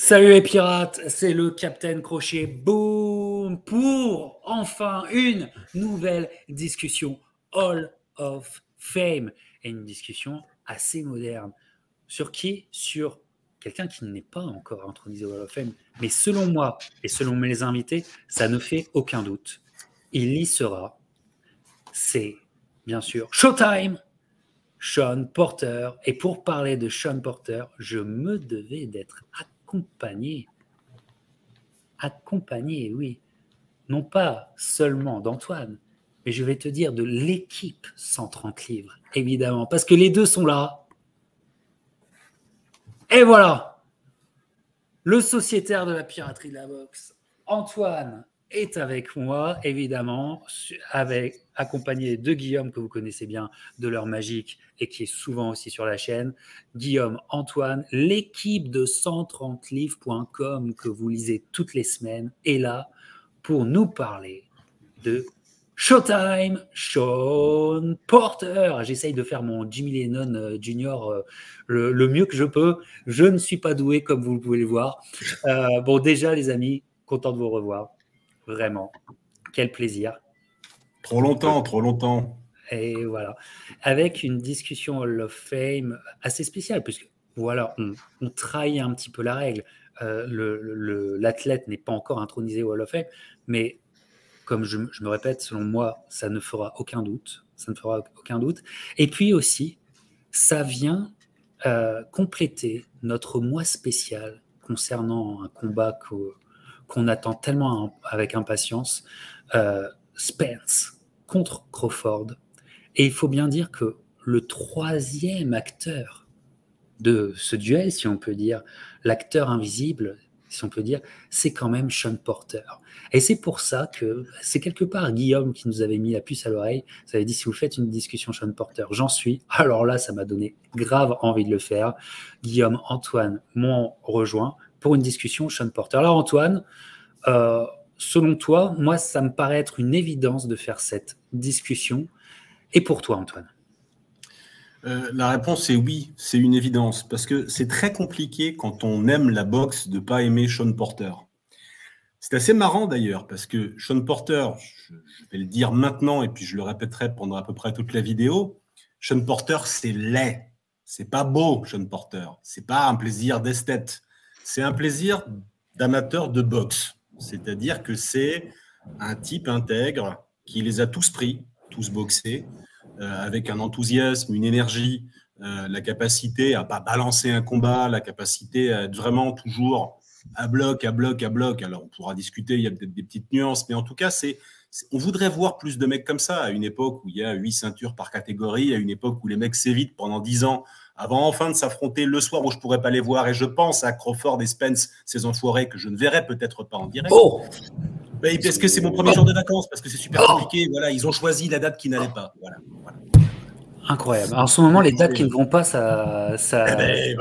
Salut les pirates, c'est le Captain Crochet, boum, pour enfin une nouvelle discussion Hall of Fame. Et une discussion assez moderne. Sur qui? Sur quelqu'un qui n'est pas encore intronisé au Hall of Fame. Mais selon moi et selon mes invités, ça ne fait aucun doute. Il y sera. C'est bien sûr Showtime, Sean Porter. Et pour parler de Sean Porter, je me devais d'être accompagné, oui, non pas seulement d'Antoine, mais je vais te dire de l'équipe 130 livres, évidemment, parce que les deux sont là. Et voilà, le sociétaire de la piraterie de la boxe, Antoine, est avec moi, évidemment, accompagné de Guillaume, que vous connaissez bien, de l'heure magique, et qui est souvent aussi sur la chaîne. Guillaume, Antoine, l'équipe de 130livres.com que vous lisez toutes les semaines est là pour nous parler de Showtime, Sean Porter. J'essaye de faire mon Jimmy Lennon Junior le mieux que je peux. Je ne suis pas doué, comme vous pouvez le voir. Bon, déjà, les amis, content de vous revoir. Vraiment, quel plaisir. Trop longtemps, trop longtemps. Et voilà, avec une discussion Hall of Fame assez spéciale, puisque voilà, on trahit un petit peu la règle. L'athlète n'est pas encore intronisé au Hall of Fame, mais comme je me répète, selon moi, ça ne fera aucun doute. Ça ne fera aucun doute. Et puis aussi, ça vient compléter notre mois spécial concernant un combat qu'on attend tellement avec impatience, Spence contre Crawford. Et il faut bien dire que le troisième acteur de ce duel, si on peut dire, l'acteur invisible, si on peut dire, c'est quand même Sean Porter. Et c'est pour ça que c'est quelque part Guillaume qui nous avait mis la puce à l'oreille. Ça avait dit, si vous faites une discussion Sean Porter, j'en suis. Alors là, ça m'a donné grave envie de le faire. Guillaume, Antoine m'ont rejoint pour une discussion Sean Porter. Alors Antoine, selon toi, moi, ça me paraît être une évidence de faire cette discussion. Et pour toi, Antoine? La réponse est oui, c'est une évidence, parce que c'est très compliqué quand on aime la boxe de ne pas aimer Sean Porter. C'est assez marrant d'ailleurs, parce que Sean Porter, je vais le dire maintenant, et puis je le répéterai pendant à peu près toute la vidéo, Sean Porter, c'est laid. C'est pas beau, Sean Porter. C'est pas un plaisir d'esthète. C'est un plaisir d'amateur de boxe. C'est-à-dire que c'est un type intègre qui les a tous pris, tous boxés, avec un enthousiasme, une énergie, la capacité à ne pas balancer un combat, la capacité à être vraiment toujours à bloc, à bloc, à bloc. Alors, on pourra discuter, il y a peut-être des petites nuances, mais en tout cas, on voudrait voir plus de mecs comme ça, à une époque où il y a 8 ceintures par catégorie, à une époque où les mecs s'évitent pendant 10 ans, avant enfin de s'affronter le soir où je ne pourrais pas les voir. Et je pense à Crawford et Spence, ces enfoirés que je ne verrai peut-être pas en direct. Oh, parce que c'est mon premier jour de vacances, parce que c'est super compliqué. Voilà, ils ont choisi la date qui n'allait pas. Voilà. Incroyable. En ce moment, les dates qui ne vont pas, voilà. C'est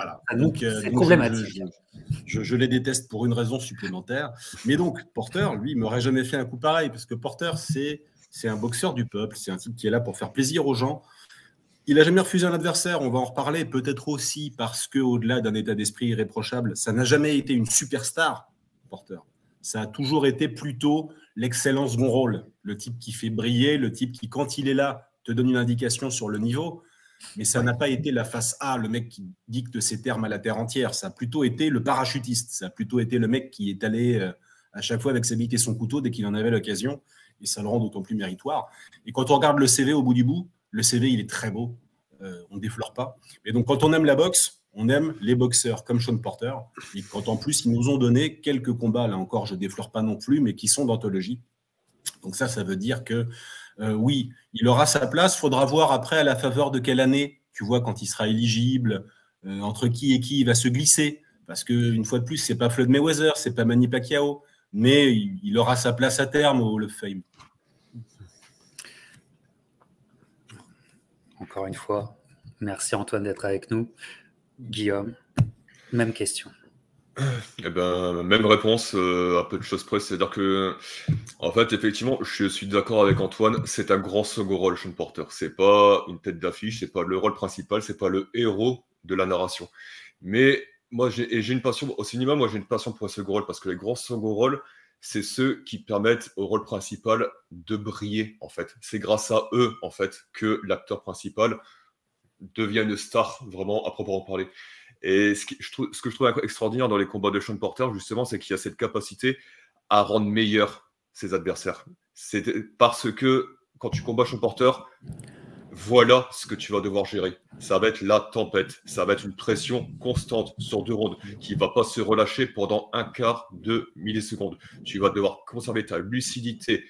problématique. Je les déteste pour une raison supplémentaire. Mais donc, Porter, lui, il m'aurait jamais fait un coup pareil, parce que Porter, c'est un boxeur du peuple, c'est un type qui est là pour faire plaisir aux gens. Il n'a jamais refusé un adversaire, on va en reparler, peut-être aussi parce qu'au-delà d'un état d'esprit irréprochable, ça n'a jamais été une superstar, Porter. Ça a toujours été plutôt l'excellent second rôle, le type qui fait briller, le type qui, quand il est là, te donne une indication sur le niveau. Mais ça n'a pas été la face A, le mec qui dicte ses termes à la terre entière. Ça a plutôt été le parachutiste. Ça a plutôt été le mec qui est allé à chaque fois avec sa bique et son couteau dès qu'il en avait l'occasion. Et ça le rend d'autant plus méritoire. Et quand on regarde le CV au bout du bout, le CV, il est très beau. On ne déflore pas. Et donc, quand on aime la boxe, on aime les boxeurs comme Sean Porter. Et quand en plus, ils nous ont donné quelques combats, là encore, je ne déflore pas non plus, mais qui sont d'anthologie. Donc ça veut dire que oui, il aura sa place. Il faudra voir après à la faveur de quelle année, tu vois, quand il sera éligible, entre qui et qui il va se glisser. Parce qu'une fois de plus, ce n'est pas Floyd Mayweather, ce n'est pas Manny Pacquiao, mais il aura sa place à terme au Hall of Fame. Encore une fois, merci Antoine d'être avec nous. Guillaume, même question. Eh ben, même réponse, à peu de choses près. C'est-à-dire que, en fait, effectivement, je suis d'accord avec Antoine. C'est un grand second rôle, Sean Porter. C'est pas une tête d'affiche, c'est pas le rôle principal, c'est pas le héros de la narration. Mais moi, j'ai une passion au cinéma. Moi, j'ai une passion pour les second rôles parce que les grands second rôles, c'est ceux qui permettent au rôle principal de briller, en fait. C'est grâce à eux, en fait, que l'acteur principal devient une star, vraiment, à proprement parler. Et ce que je trouve extraordinaire dans les combats de Sean Porter, justement, c'est qu'il y a cette capacité à rendre meilleurs ses adversaires. C'est parce que quand tu combats Sean Porter, voilà ce que tu vas devoir gérer. Ça va être la tempête, ça va être une pression constante sur 2 rounds qui ne va pas se relâcher pendant un quart de milliseconde. Tu vas devoir conserver ta lucidité,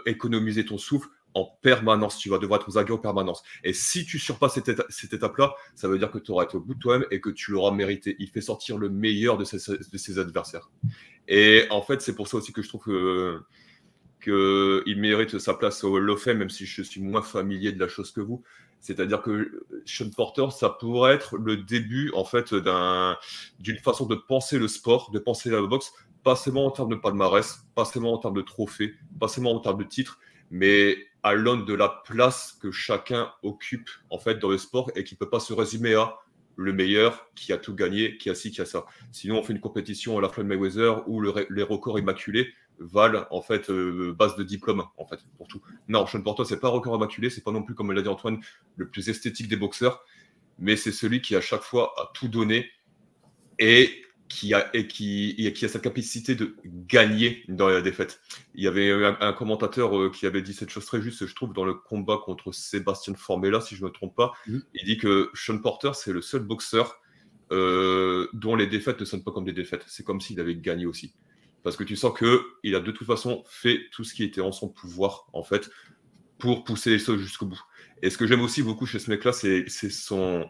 économiser ton souffle en permanence. Tu vas devoir être aux aguets en permanence. Et si tu surpasses cette étape-là, ça veut dire que tu auras été au bout de toi-même et que tu l'auras mérité. Il fait sortir le meilleur de ses adversaires. Et en fait, c'est pour ça aussi que je trouve qu'il mérite sa place au Hall of Fame, même si je suis moins familier de la chose que vous. C'est-à-dire que Sean Porter, ça pourrait être le début, en fait, d'une façon de penser le sport, de penser la boxe, pas seulement en termes de palmarès, pas seulement en termes de trophées, pas seulement en termes de titres, mais à l'aune de la place que chacun occupe, en fait, dans le sport et qui ne peut pas se résumer à le meilleur, qui a tout gagné, qui a ci, qui a ça. Sinon, on fait une compétition à la Floyd Mayweather où les records immaculés valent en fait base de diplôme en fait pour tout. Non, Sean Porter, c'est pas un record immaculé, c'est pas non plus, comme l'a dit Antoine, le plus esthétique des boxeurs, mais c'est celui qui à chaque fois a tout donné et qui a cette capacité de gagner dans la défaite. Il y avait un commentateur qui avait dit cette chose très juste, je trouve, dans le combat contre Sébastien Formella, si je ne me trompe pas. Il dit que Sean Porter, c'est le seul boxeur dont les défaites ne sonnent pas comme des défaites. C'est comme s'il avait gagné aussi. Parce que tu sens qu'il a de toute façon fait tout ce qui était en son pouvoir, en fait, pour pousser les choses jusqu'au bout. Et ce que j'aime aussi beaucoup chez ce mec-là, c'est son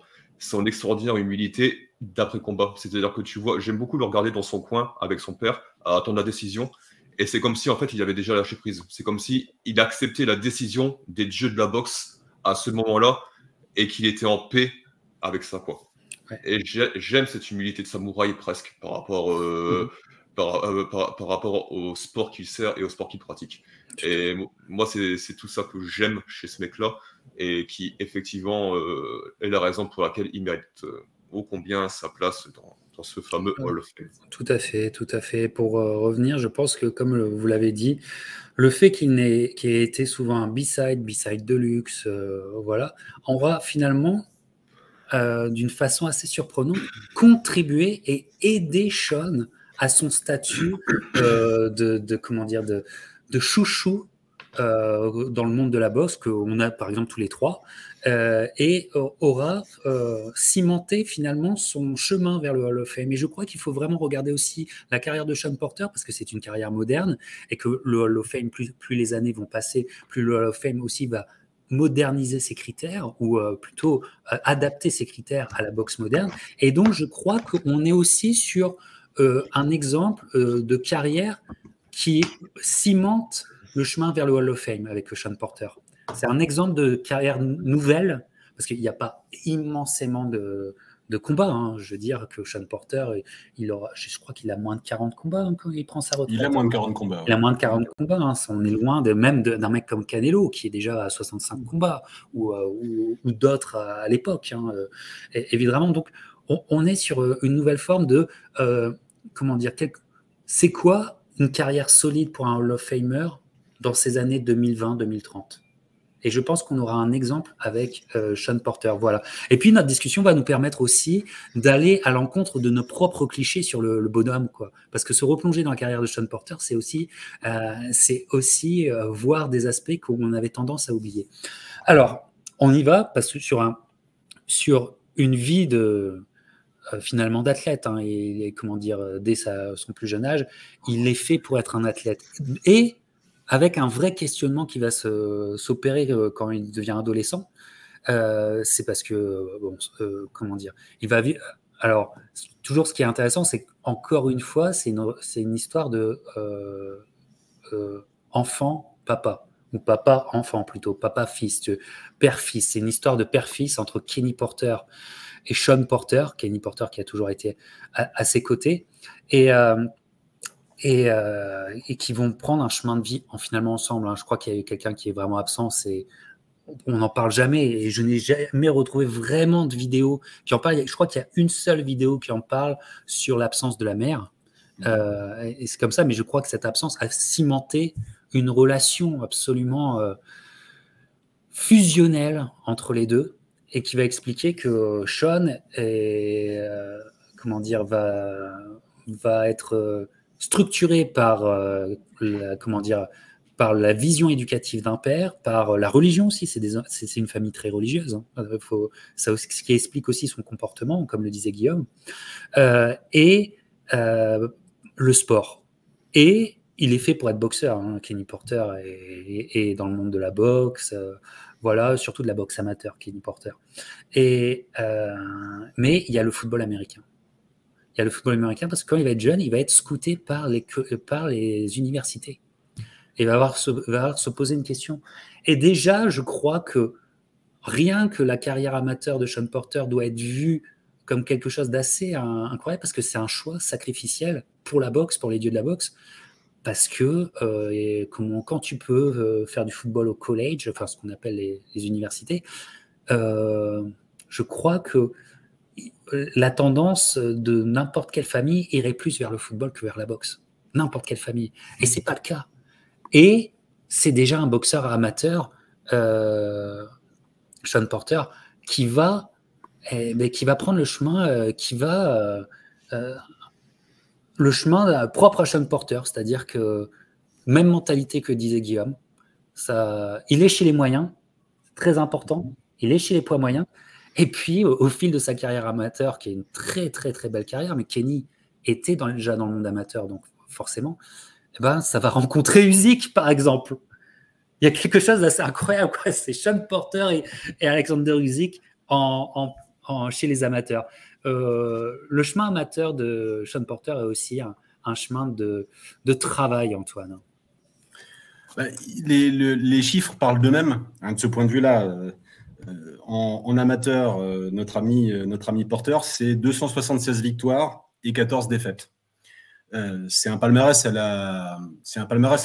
extraordinaire humilité d'après-combat. C'est-à-dire que tu vois, j'aime beaucoup le regarder dans son coin avec son père, à attendre la décision. Et c'est comme si, en fait, il avait déjà lâché prise. C'est comme si il acceptait la décision des dieux de la boxe à ce moment-là et qu'il était en paix avec ça, quoi. Ouais. Et j'aime cette humilité de samouraï presque par rapport par rapport au sport qu'il sert et au sport qu'il pratique. Et moi, c'est tout ça que j'aime chez ce mec-là et qui, effectivement, est la raison pour laquelle il mérite ô combien sa place dans ce fameux Hall of Fame. Tout à fait, tout à fait. Pour revenir, je pense que, comme vous l'avez dit, le fait qu'il ait été souvent un B-side de luxe, voilà, on va finalement, d'une façon assez surprenante, contribuer et aider Sean à son statut de chouchou dans le monde de la boxe, qu'on a par exemple tous les trois, et aura cimenté finalement son chemin vers le Hall of Fame. Et je crois qu'il faut vraiment regarder aussi la carrière de Sean Porter, parce que c'est une carrière moderne, et que le Hall of Fame, plus les années vont passer, plus le Hall of Fame aussi va moderniser ses critères, ou plutôt adapter ses critères à la boxe moderne. Et donc je crois qu'on est aussi sur un exemple de carrière qui cimente le chemin vers le Hall of Fame avec Sean Porter. C'est un exemple de carrière nouvelle, parce qu'il n'y a pas immensément de combats. Hein. Je veux dire que Sean Porter, je crois qu'il a moins de 40 combats hein, quand il prend sa retraite. Il a moins de 40 combats. Ouais. Il a moins de 40 combats. Hein. On est loin même d'un mec comme Canelo, qui est déjà à 65 combats, ou d'autres à l'époque. Hein. Évidemment, donc, on est sur une nouvelle forme de... comment dire, c'est quoi une carrière solide pour un Hall of Famer dans ces années 2020-2030 ? Et je pense qu'on aura un exemple avec Sean Porter. Voilà. Et puis, notre discussion va nous permettre aussi d'aller à l'encontre de nos propres clichés sur le bonhomme, quoi. Parce que se replonger dans la carrière de Sean Porter, c'est aussi voir des aspects qu'on avait tendance à oublier. Alors, on y va, parce que sur une vie finalement d'athlète, hein, et comment dire, dès son plus jeune âge, il est fait pour être un athlète. Et avec un vrai questionnement qui va s'opérer quand il devient adolescent, c'est parce que, comment dire, il va vivre... Alors, toujours ce qui est intéressant, c'est qu'encore une fois, c'est une histoire de enfant-papa, ou papa-enfant plutôt, papa-fils, père-fils. C'est une histoire de père-fils entre Kenny Porter et Sean Porter, Kenny Porter qui a toujours été à ses côtés, et qui vont prendre un chemin de vie finalement ensemble. Hein. Je crois qu'il y a eu quelqu'un qui est vraiment absent, c'est on n'en parle jamais et je n'ai jamais retrouvé vraiment de vidéo qui en parle. Je crois qu'il y a une seule vidéo qui en parle sur l'absence de la mère. Et c'est comme ça, mais je crois que cette absence a cimenté une relation absolument fusionnelle entre les deux et qui va expliquer que Sean est, va être structuré par par la vision éducative d'un père, par la religion aussi. C'est une famille très religieuse. Hein. Ce qui explique aussi son comportement, comme le disait Guillaume, et le sport. Et il est fait pour être boxeur. Hein. Kenny Porter est dans le monde de la boxe, voilà, surtout de la boxe amateur, Kenny Porter. Mais il y a le football américain. Il y a le football américain parce que quand il va être jeune, il va être scouté par les universités. Et va avoir se poser une question. Et déjà, je crois que rien que la carrière amateur de Sean Porter doit être vue comme quelque chose d'assez incroyable parce que c'est un choix sacrificiel pour la boxe, pour les dieux de la boxe. Parce que quand tu peux faire du football au college, enfin ce qu'on appelle les universités, je crois que la tendance de n'importe quelle famille irait plus vers le football que vers la boxe. N'importe quelle famille. Et c'est pas le cas. Et c'est déjà un boxeur amateur, Sean Porter, qui va prendre le chemin le chemin propre à Sean Porter, c'est-à-dire que même mentalité que disait Guillaume. Il est chez les moyens, très important. Il est chez les poids moyens. Et puis, au fil de sa carrière amateur, qui est une très, très, très belle carrière, mais Kenny était déjà dans le monde amateur, donc forcément, ça va rencontrer Usyk, par exemple. Il y a quelque chose d'assez incroyable, quoi. C'est Sean Porter et Alexander Usyk chez les amateurs. Le chemin amateur de Sean Porter est aussi un chemin de travail, Antoine. Les chiffres parlent d'eux-mêmes, hein, de ce point de vue-là. En amateur, notre ami Porter, c'est 276 victoires et 14 défaites. C'est un palmarès à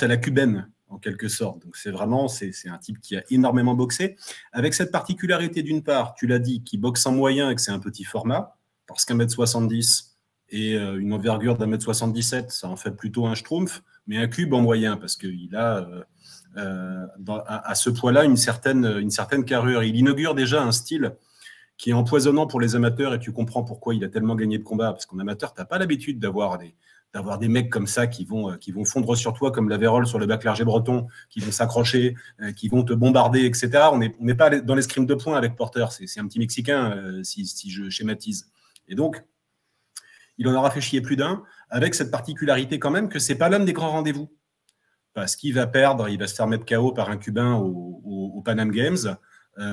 la cubaine, en quelque sorte. Donc c'est un type qui a énormément boxé, avec cette particularité d'une part, tu l'as dit, qui boxe en moyen et que c'est un petit format, parce qu'1m70 et une envergure d'1m77, ça en fait plutôt un schtroumpf, mais un cube en moyen, parce qu'il a à ce poids-là une certaine carrure. Il inaugure déjà un style qui est empoisonnant pour les amateurs, et tu comprends pourquoi il a tellement gagné de combats, parce qu'en amateur, tu n'as pas l'habitude d'avoir des mecs comme ça qui vont fondre sur toi comme la vérole sur le bac clergé breton, qui vont s'accrocher, qui vont te bombarder, etc. On n'est pas dans l'escrime de poing avec Porter, c'est un petit Mexicain, si je schématise. Et donc, il en aura fait chier plus d'un, avec cette particularité quand même que c'est pas l'homme des grands rendez-vous. Parce qu'il va perdre, il va se faire mettre KO par un Cubain au Pan Am Games,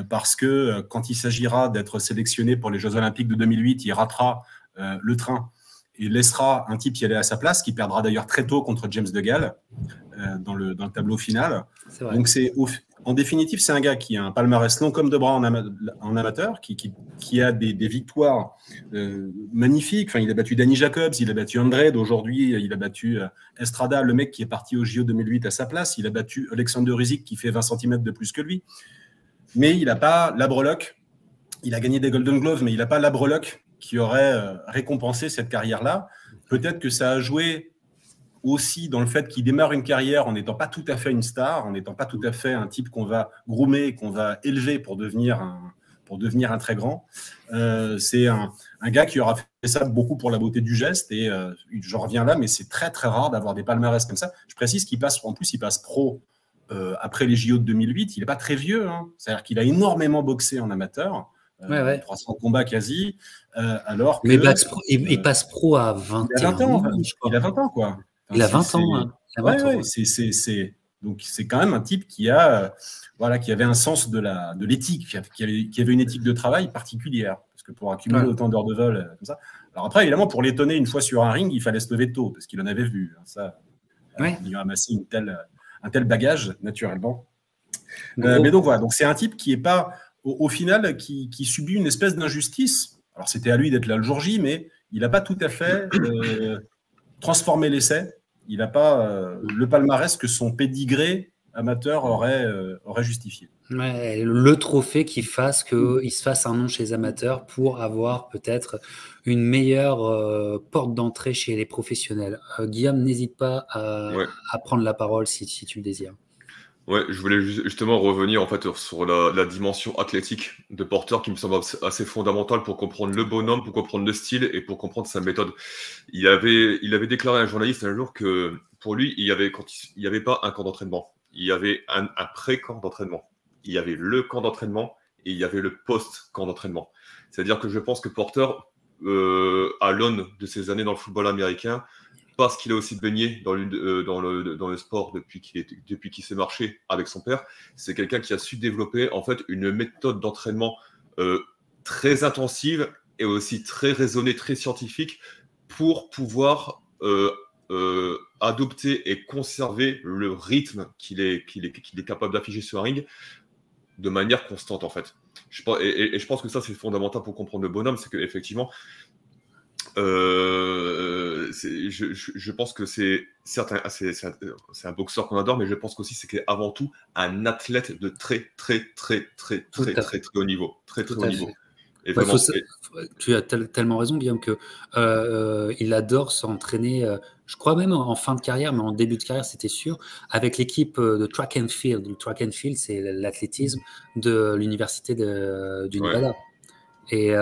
parce que quand il s'agira d'être sélectionné pour les Jeux Olympiques de 2008, il ratera le train et laissera un type y aller à sa place, qui perdra d'ailleurs très tôt contre James DeGale dans le tableau final. Donc en définitive, c'est un gars qui a un palmarès long comme de bras en amateur, qui a des victoires magnifiques. Enfin, il a battu Danny Jacobs, il a battu Andrade, aujourd'hui il a battu Estrada, le mec qui est parti au JO 2008 à sa place, il a battu Alexander Usyk qui fait 20 cm de plus que lui. Mais il n'a pas la breloque. Il a gagné des Golden Gloves, mais il n'a pas la breloque qui aurait récompensé cette carrière-là. Peut-être que ça a joué aussi dans le fait qu'il démarre une carrière en n'étant pas tout à fait une star, en n'étant pas tout à fait un type qu'on va groomer, qu'on va élever pour devenir un très grand. C'est un gars qui aura fait ça beaucoup pour la beauté du geste, et j'en reviens là, mais c'est très très rare d'avoir des palmarès comme ça. Je précise qu'il passe pro après les JO de 2008. Il n'est pas très vieux, hein. C'est-à-dire qu'il a énormément boxé en amateur. 300 combats quasi, alors que... Mais il passe pro à 21 ans, je crois. Il a 20 ans, quoi. Il a 20 ans. Hein. Donc, c'est quand même un type qui avait un sens de l'éthique, qui avait une éthique de travail particulière. Parce que pour accumuler autant d'heures de vol, comme ça... Alors après, évidemment, pour l'étonner une fois sur un ring, il fallait se lever tôt, parce qu'il en avait vu. Hein, ça, il a amassé un tel bagage, naturellement. Mais donc, voilà. Donc, c'est un type qui n'est pas... Au final, qui subit une espèce d'injustice. Alors, c'était à lui d'être là le jour J, mais il n'a pas tout à fait transformé l'essai. Il n'a pas le palmarès que son pédigré amateur aurait justifié. Ouais, le trophée qui fasse qu'il se fasse un nom chez les amateurs pour avoir peut-être une meilleure porte d'entrée chez les professionnels. Guillaume, n'hésite pas Ouais. à prendre la parole si tu le désires. Ouais, je voulais justement revenir en fait sur la dimension athlétique de Porter qui me semble assez fondamentale pour comprendre le bonhomme, pour comprendre le style et pour comprendre sa méthode. Il avait déclaré à un journaliste un jour que pour lui, il y avait pas un camp d'entraînement, il y avait un pré-camp d'entraînement. Il y avait le camp d'entraînement et il y avait le post-camp d'entraînement. C'est-à-dire que je pense que Porter, à l'aune de ses années dans le football américain, parce qu'il a aussi baigné dans le sport depuis qu'il s'est marché avec son père, c'est quelqu'un qui a su développer en fait une méthode d'entraînement très intensive et aussi très raisonnée, très scientifique pour pouvoir adopter et conserver le rythme qu'il est capable d'afficher sur un ring de manière constante en fait. Je pense que ça c'est fondamental pour comprendre le bonhomme, c'est qu'effectivement je pense que c'est un boxeur qu'on adore, mais je pense qu'aussi c'est avant tout un athlète de très haut niveau, très haut niveau. Et vraiment, tu as tellement raison, Guillaume, que il adore s'entraîner. Je crois même en fin de carrière, mais en début de carrière, c'était sûr, avec l'équipe de track and field. Le track and field, c'est l'athlétisme de l'université du Nevada. Et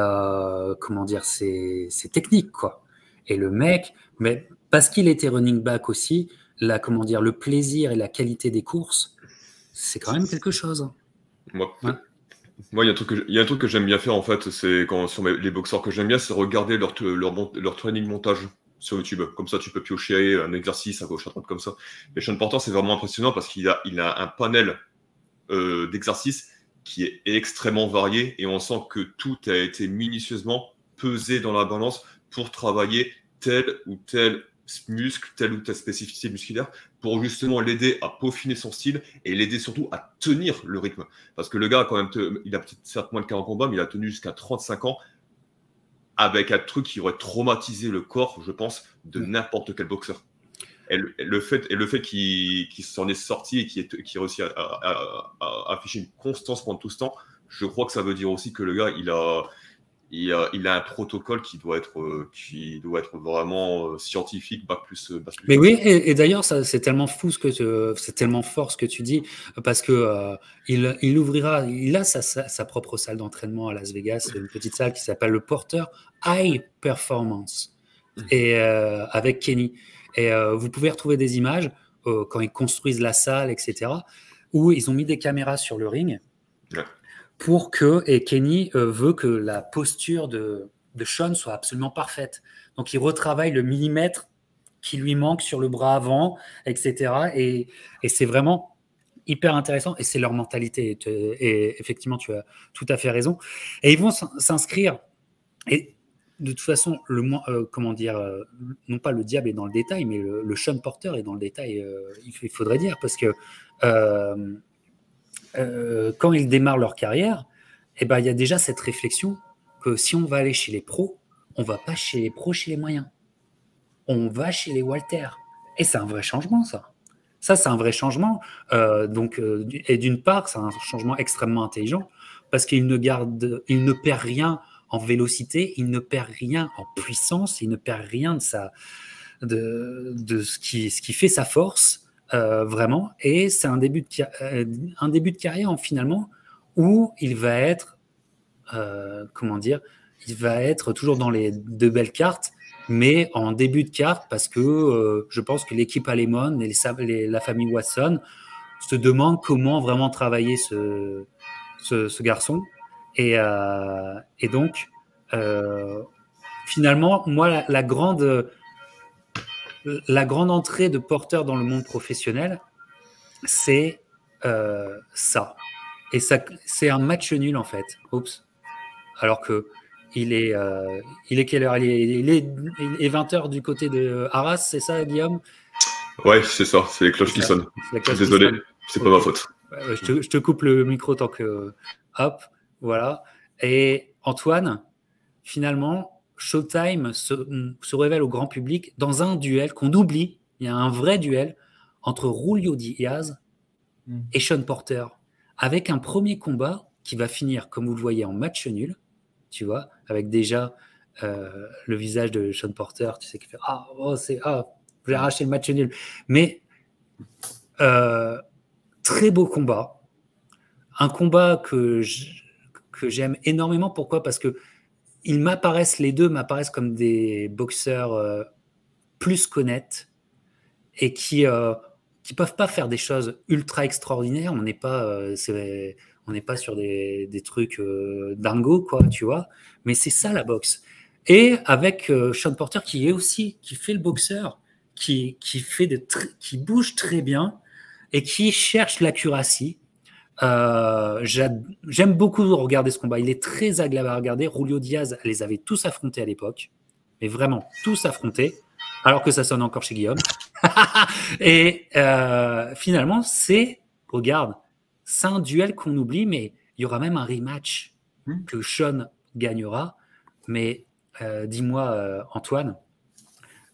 comment dire, c'est technique, quoi. Et le mec, mais parce qu'il était running back aussi, le plaisir et la qualité des courses, c'est quand même quelque chose. Moi, il y a un truc que j'aime bien faire en fait, c'est sur les boxeurs que j'aime bien, c'est regarder leur training montage sur YouTube. Comme ça, tu peux piocher un exercice à gauche, à droite, comme ça. Mais Sean Porter, c'est vraiment impressionnant parce qu'il a un panel d'exercices qui est extrêmement varié et on sent que tout a été minutieusement pesé dans la balance pour travailler tel ou tel muscle, telle ou telle spécificité musculaire pour justement l'aider à peaufiner son style et l'aider surtout à tenir le rythme. Parce que le gars, quand même, il a peut-être certes moins de 40 combats, mais il a tenu jusqu'à 35 ans avec un truc qui aurait traumatisé le corps, je pense, de n'importe quel boxeur. Et le fait qu'il s'en est sorti et qu'il ait réussi à afficher une constance pendant tout ce temps, je crois que ça veut dire aussi que le gars, il a un protocole qui doit être vraiment scientifique, bac plus. Mais oui, et d'ailleurs, c'est tellement fort ce que tu dis, parce que il a sa propre salle d'entraînement à Las Vegas, une petite salle qui s'appelle le Porter High Performance, et avec Kenny. Et vous pouvez retrouver des images quand ils construisent la salle, etc., où ils ont mis des caméras sur le ring. Ouais. Et Kenny veut que la posture de Sean soit absolument parfaite. Donc, il retravaille le millimètre qui lui manque sur le bras avant, etc. Et c'est vraiment hyper intéressant. Et c'est leur mentalité. Et effectivement, tu as tout à fait raison. Et ils vont s'inscrire. Et de toute façon, non pas le diable est dans le détail, mais le Sean Porter est dans le détail, il faudrait dire, parce que quand ils démarrent leur carrière, il y a déjà cette réflexion que si on va aller chez les pros, on ne va pas chez les pros, chez les moyens. On va chez les Walter. Et c'est un vrai changement, ça. Ça, c'est un vrai changement. Et d'une part, c'est un changement extrêmement intelligent parce qu'il ne perd rien en vélocité, il ne perd rien en puissance, il ne perd rien de ce qui fait sa force, vraiment. Et c'est un début de carrière, finalement, où il va être, il va être toujours dans les deux belles cartes, mais en début de carte, parce que je pense que l'équipe Alemon et la famille Watson se demandent comment vraiment travailler ce garçon. Et donc, finalement, moi, la grande entrée de Porter dans le monde professionnel, c'est ça. Et ça, c'est un match nul, en fait. Oups. Alors que il est quelle heure? Il est 20h du côté de Arras, c'est ça, Guillaume? Ouais, c'est ça, c'est les cloches qui sonnent. Désolé, c'est pas ma faute. Je te coupe le micro tant que... Hop, voilà. Et Antoine, finalement, Showtime se révèle au grand public dans un duel qu'on oublie. Il y a un vrai duel entre Julio Diaz et Sean Porter, avec un premier combat qui va finir, comme vous le voyez, en match nul, tu vois, avec déjà le visage de Sean Porter, tu sais, qui fait j'ai arraché le match nul. Mais très beau combat. Un combat que j'aime énormément. Pourquoi ? Parce que les deux m'apparaissent comme des boxeurs plus qu'honnêtes et qui peuvent pas faire des choses ultra extraordinaires. On n'est pas sur des trucs dingos, quoi, tu vois. Mais c'est ça la boxe. Et avec Sean Porter qui fait le boxeur, qui bouge très bien et qui cherche l'accuracy. J'aime beaucoup regarder ce combat. Il est très agréable à regarder. Julio Diaz les avait tous affrontés à l'époque, mais vraiment tous affrontés, alors que ça sonne encore chez Guillaume. Et finalement, regarde, c'est un duel qu'on oublie, mais il y aura même un rematch que Sean gagnera. Mais dis-moi, Antoine,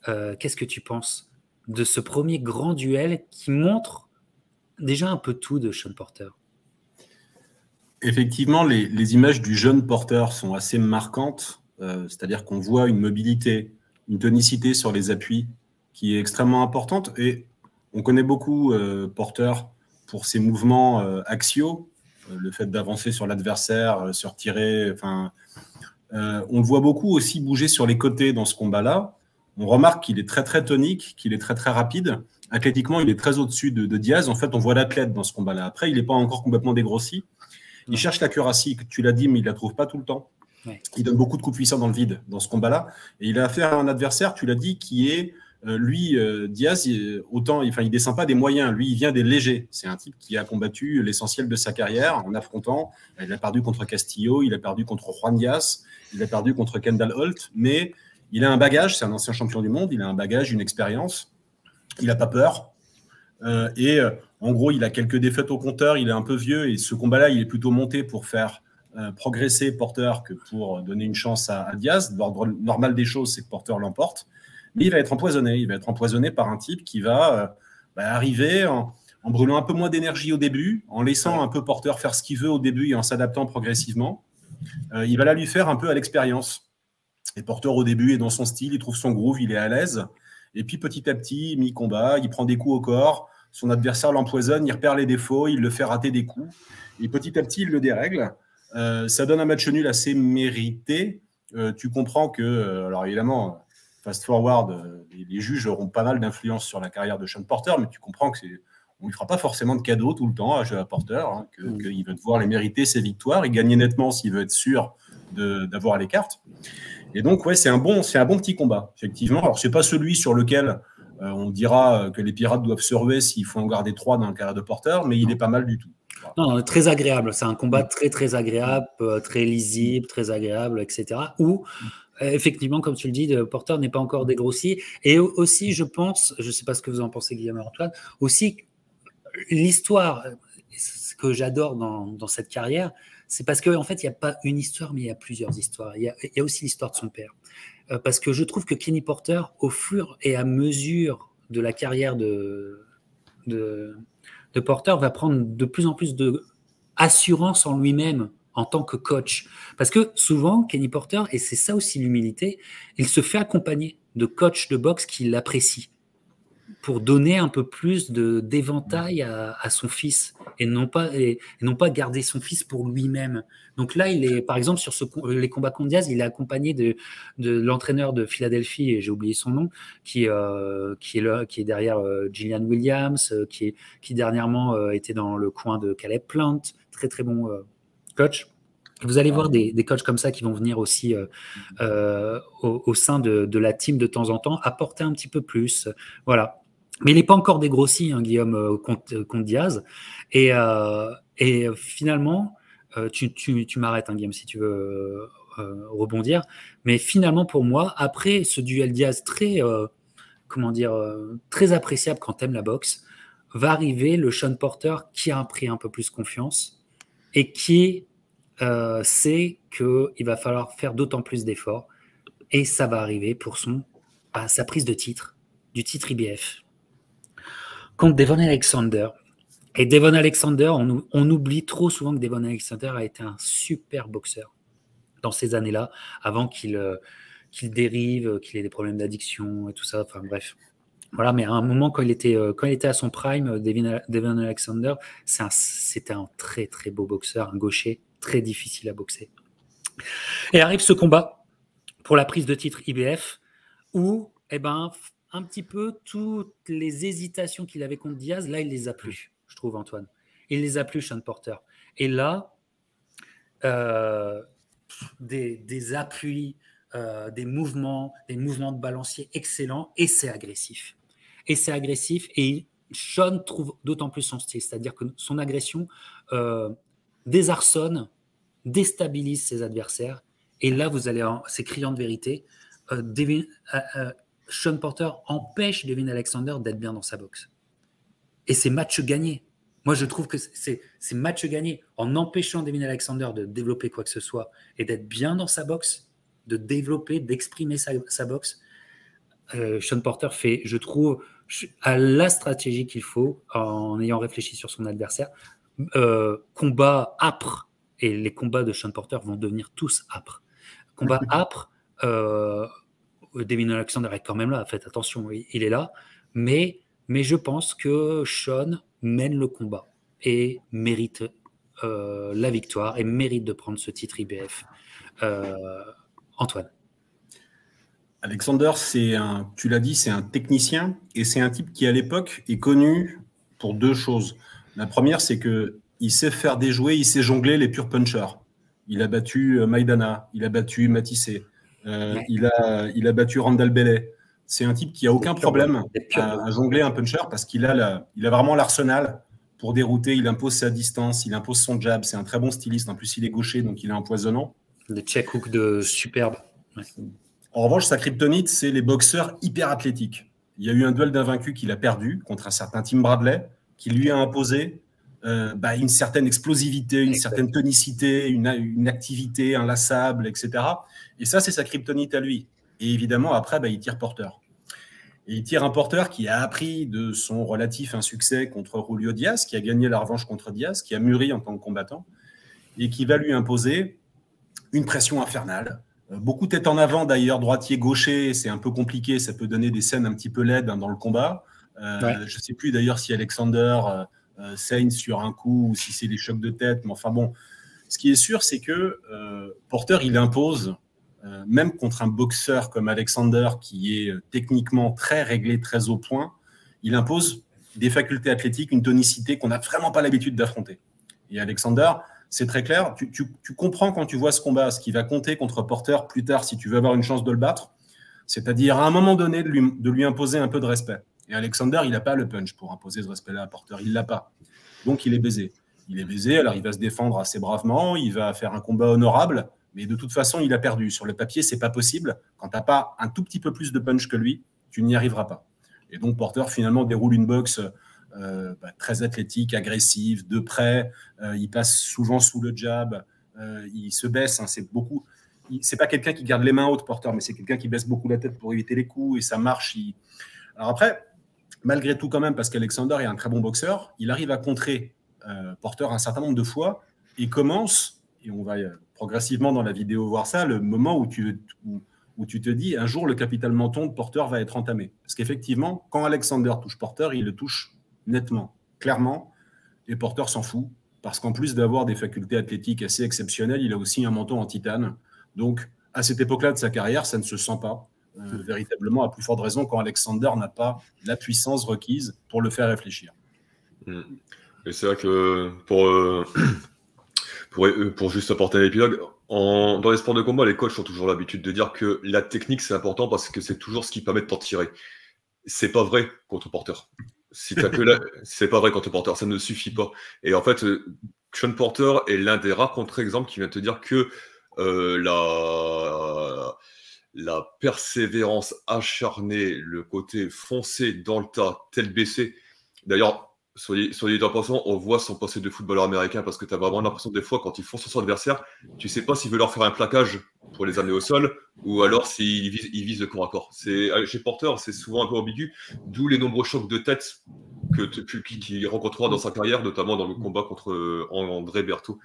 qu'est-ce que tu penses de ce premier grand duel qui montre déjà un peu tout de Sean Porter? Effectivement, les images du jeune Porter sont assez marquantes, c'est-à-dire qu'on voit une mobilité, une tonicité sur les appuis qui est extrêmement importante. Et on connaît beaucoup Porter pour ses mouvements axiaux, le fait d'avancer sur l'adversaire, se retirer. On le voit beaucoup aussi bouger sur les côtés dans ce combat-là. On remarque qu'il est très très tonique, qu'il est très très rapide. Athlétiquement, il est très au-dessus de Diaz. En fait, on voit l'athlète dans ce combat-là. Après, il n'est pas encore complètement dégrossi. Il cherche l'accuracy, tu l'as dit, mais il ne la trouve pas tout le temps. Ouais. Il donne beaucoup de coups puissants dans le vide dans ce combat-là. Et il a affaire à un adversaire, tu l'as dit, qui est, Diaz, il ne descend pas des moyens. Lui, il vient des légers. C'est un type qui a combattu l'essentiel de sa carrière en affrontant. Il a perdu contre Castillo, il a perdu contre Juan Diaz, il a perdu contre Kendall Holt. Mais il a un bagage, c'est un ancien champion du monde, il a un bagage, une expérience. Il n'a pas peur. En gros, il a quelques défaites au compteur, il est un peu vieux et ce combat-là, il est plutôt monté pour faire progresser Porter que pour donner une chance à Diaz. L'ordre normal des choses, c'est que Porter l'emporte. Mais il va être empoisonné. Il va être empoisonné par un type qui va arriver en brûlant un peu moins d'énergie au début, en laissant un peu Porter faire ce qu'il veut au début et en s'adaptant progressivement. Il va là lui faire un peu à l'expérience. Et Porter, au début, est dans son style, il trouve son groove, il est à l'aise. Et puis, petit à petit, mi-combat, il prend des coups au corps. Son adversaire l'empoisonne, il repère les défauts, il le fait rater des coups. Et petit à petit, il le dérègle. Ça donne un match nul assez mérité. Tu comprends que, alors évidemment, fast forward, les juges auront pas mal d'influence sur la carrière de Sean Porter, mais tu comprends qu'on ne lui fera pas forcément de cadeaux tout le temps à Porter, qu'il veut devoir les mériter, ses victoires, et gagner nettement s'il veut être sûr d'avoir les cartes. Et donc, ouais, c'est un bon petit combat, effectivement. Alors, ce n'est pas celui sur lequel on dira que les Pirates doivent se ruer s'il faut en garder 3 dans le carrière de Porter, mais il est pas mal du tout. Voilà. Non, très agréable. C'est un combat très, très agréable, très lisible, très agréable, etc. Où, effectivement, comme tu le dis, Porter n'est pas encore dégrossi. Et aussi, je pense, je ne sais pas ce que vous en pensez, Guillaume et Antoine, aussi, l'histoire, ce que j'adore dans cette carrière, c'est parce qu'en fait, il n'y a pas une histoire, mais il y a plusieurs histoires. Il y a aussi l'histoire de son père. Parce que je trouve que Kenny Porter, au fur et à mesure de la carrière de Porter, va prendre de plus en plus d'assurance en lui-même en tant que coach. Parce que souvent, Kenny Porter, et c'est ça aussi l'humilité, il se fait accompagner de coachs de boxe qui l'apprécient pour donner un peu plus d'éventail à son fils et non pas garder son fils pour lui-même. Donc là, il est, par exemple, sur les combats contre Diaz, il est accompagné de l'entraîneur de Philadelphie, et j'ai oublié son nom, qui est derrière Gillian Williams, qui dernièrement était dans le coin de Caleb Plant, très très bon coach. Vous allez voir des coachs comme ça qui vont venir aussi au sein de la team de temps en temps, apporter un petit peu plus. Voilà. Mais il n'est pas encore dégrossi, hein, Guillaume, contre Diaz. Et finalement, tu m'arrêtes, hein, Guillaume, si tu veux rebondir. Mais finalement, pour moi, après ce duel Diaz très appréciable quand tu aimes la boxe, va arriver le Sean Porter qui a pris un peu plus confiance et qui sait qu'il va falloir faire d'autant plus d'efforts. Et ça va arriver pour sa prise de titre, du titre IBF, contre Devon Alexander. Et Devon Alexander, on oublie trop souvent que Devon Alexander a été un super boxeur dans ces années-là, avant qu'il dérive, qu'il ait des problèmes d'addiction et tout ça. Enfin bref. Voilà, mais à un moment, quand il était à son prime, Devon Alexander, c'était un très très beau boxeur, un gaucher très difficile à boxer. Et arrive ce combat pour la prise de titre IBF où, un petit peu toutes les hésitations qu'il avait contre Diaz, là, il les a plus, je trouve, Antoine. Il les a plus, Sean Porter. Et là, des appuis, des mouvements de balancier excellents, et c'est agressif. Et Sean trouve d'autant plus son style, c'est-à-dire que son agression désarçonne, déstabilise ses adversaires. Et là, c'est criant de vérité. Sean Porter empêche Devin Alexander d'être bien dans sa boxe. Et c'est match gagné. Moi, je trouve que c'est match gagné. En empêchant Devin Alexander de développer quoi que ce soit et d'être bien dans sa boxe, de développer, d'exprimer sa boxe, Sean Porter fait, je trouve, à la stratégie qu'il faut en ayant réfléchi sur son adversaire. Combat âpre, et les combats de Sean Porter vont devenir tous âpres. Combat âpre, Devin Alexander est quand même là, faites attention, il est là, mais je pense que Sean mène le combat et mérite la victoire et mérite de prendre ce titre IBF. Antoine. Alexander, tu l'as dit, c'est un technicien et c'est un type qui, à l'époque, est connu pour deux choses. La première, c'est qu'il sait faire déjouer, il sait jongler les purs punchers. Il a battu Maidana, il a battu Matissé, il a battu Randall Bellet. C'est un type qui n'a aucun problème à jongler un puncher parce qu'il a vraiment l'arsenal pour dérouter. Il impose sa distance, il impose son jab. C'est un très bon styliste. En plus, il est gaucher, donc il est empoisonnant. Des check hooks de superbe. Ouais. En revanche, sa kryptonite, c'est les boxeurs hyper athlétiques. Il y a eu un duel d'invaincus qu'il a perdu contre un certain Tim Bradley, qui lui a imposé une certaine explosivité, une certaine tonicité, une activité inlassable, etc. Et ça, c'est sa kryptonite à lui. Et évidemment, après, il tire Porter. Et il tire un Porter qui a appris de son relatif insuccès contre Julio Diaz, qui a gagné la revanche contre Diaz, qui a mûri en tant que combattant, et qui va lui imposer une pression infernale. Beaucoup tête en avant, d'ailleurs, droitier-gaucher, c'est un peu compliqué, ça peut donner des scènes un petit peu laides dans le combat. Je ne sais plus d'ailleurs si Alexander saigne sur un coup ou si c'est des chocs de tête, mais enfin bon, ce qui est sûr, c'est que Porter, il impose, même contre un boxeur comme Alexander, qui est techniquement très réglé, très au point, il impose des facultés athlétiques, une tonicité qu'on n'a vraiment pas l'habitude d'affronter. Et Alexander, c'est très clair, tu comprends quand tu vois ce combat, ce qui va compter contre Porter plus tard si tu veux avoir une chance de le battre, c'est-à-dire à un moment donné de lui imposer un peu de respect. Et Alexander, il n'a pas le punch pour imposer ce respect-là à Porter, il ne l'a pas. Donc il est baisé. Il est baisé, alors il va se défendre assez bravement, il va faire un combat honorable, mais de toute façon, il a perdu. Sur le papier, ce n'est pas possible. Quand tu n'as pas un tout petit peu plus de punch que lui, tu n'y arriveras pas. Et donc Porter, finalement, déroule une boxe très athlétique, agressive, de près. Il passe souvent sous le jab. Il se baisse. C'est pas quelqu'un qui garde les mains hautes, Porter, mais c'est quelqu'un qui baisse beaucoup la tête pour éviter les coups et ça marche. Alors après, malgré tout quand même, parce qu'Alexander est un très bon boxeur, il arrive à contrer Porter un certain nombre de fois et commence, et on va progressivement dans la vidéo voir ça, le moment où tu te dis un jour le capital menton de Porter va être entamé. Parce qu'effectivement, quand Alexander touche Porter, il le touche nettement, clairement, et Porter s'en fout, parce qu'en plus d'avoir des facultés athlétiques assez exceptionnelles, il a aussi un menton en titane. Donc, à cette époque-là de sa carrière, ça ne se sent pas véritablement, à plus forte raison quand Alexander n'a pas la puissance requise pour le faire réfléchir. Et c'est vrai que pour juste apporter un épilogue, dans les sports de combat, les coachs ont toujours l'habitude de dire que la technique, c'est important parce que c'est toujours ce qui permet de t'en tirer. C'est pas vrai contre Porter. C'est pas vrai contre Porter, ça ne suffit pas. Et en fait, Sean Porter est l'un des rares contre-exemples qui vient te dire que la persévérance acharnée, le côté foncé dans le tas, tel baissé. D'ailleurs, soyez en passant, on voit son passé de footballeur américain parce que tu as vraiment l'impression des fois quand ils font sur son adversaire, tu sais pas s'il veut leur faire un plaquage pour les amener au sol ou alors s'il vise le corps à corps. Chez Porter, c'est souvent un peu ambigu, d'où les nombreux chocs de tête qu'il rencontrera dans sa carrière, notamment dans le combat contre André Berthaud.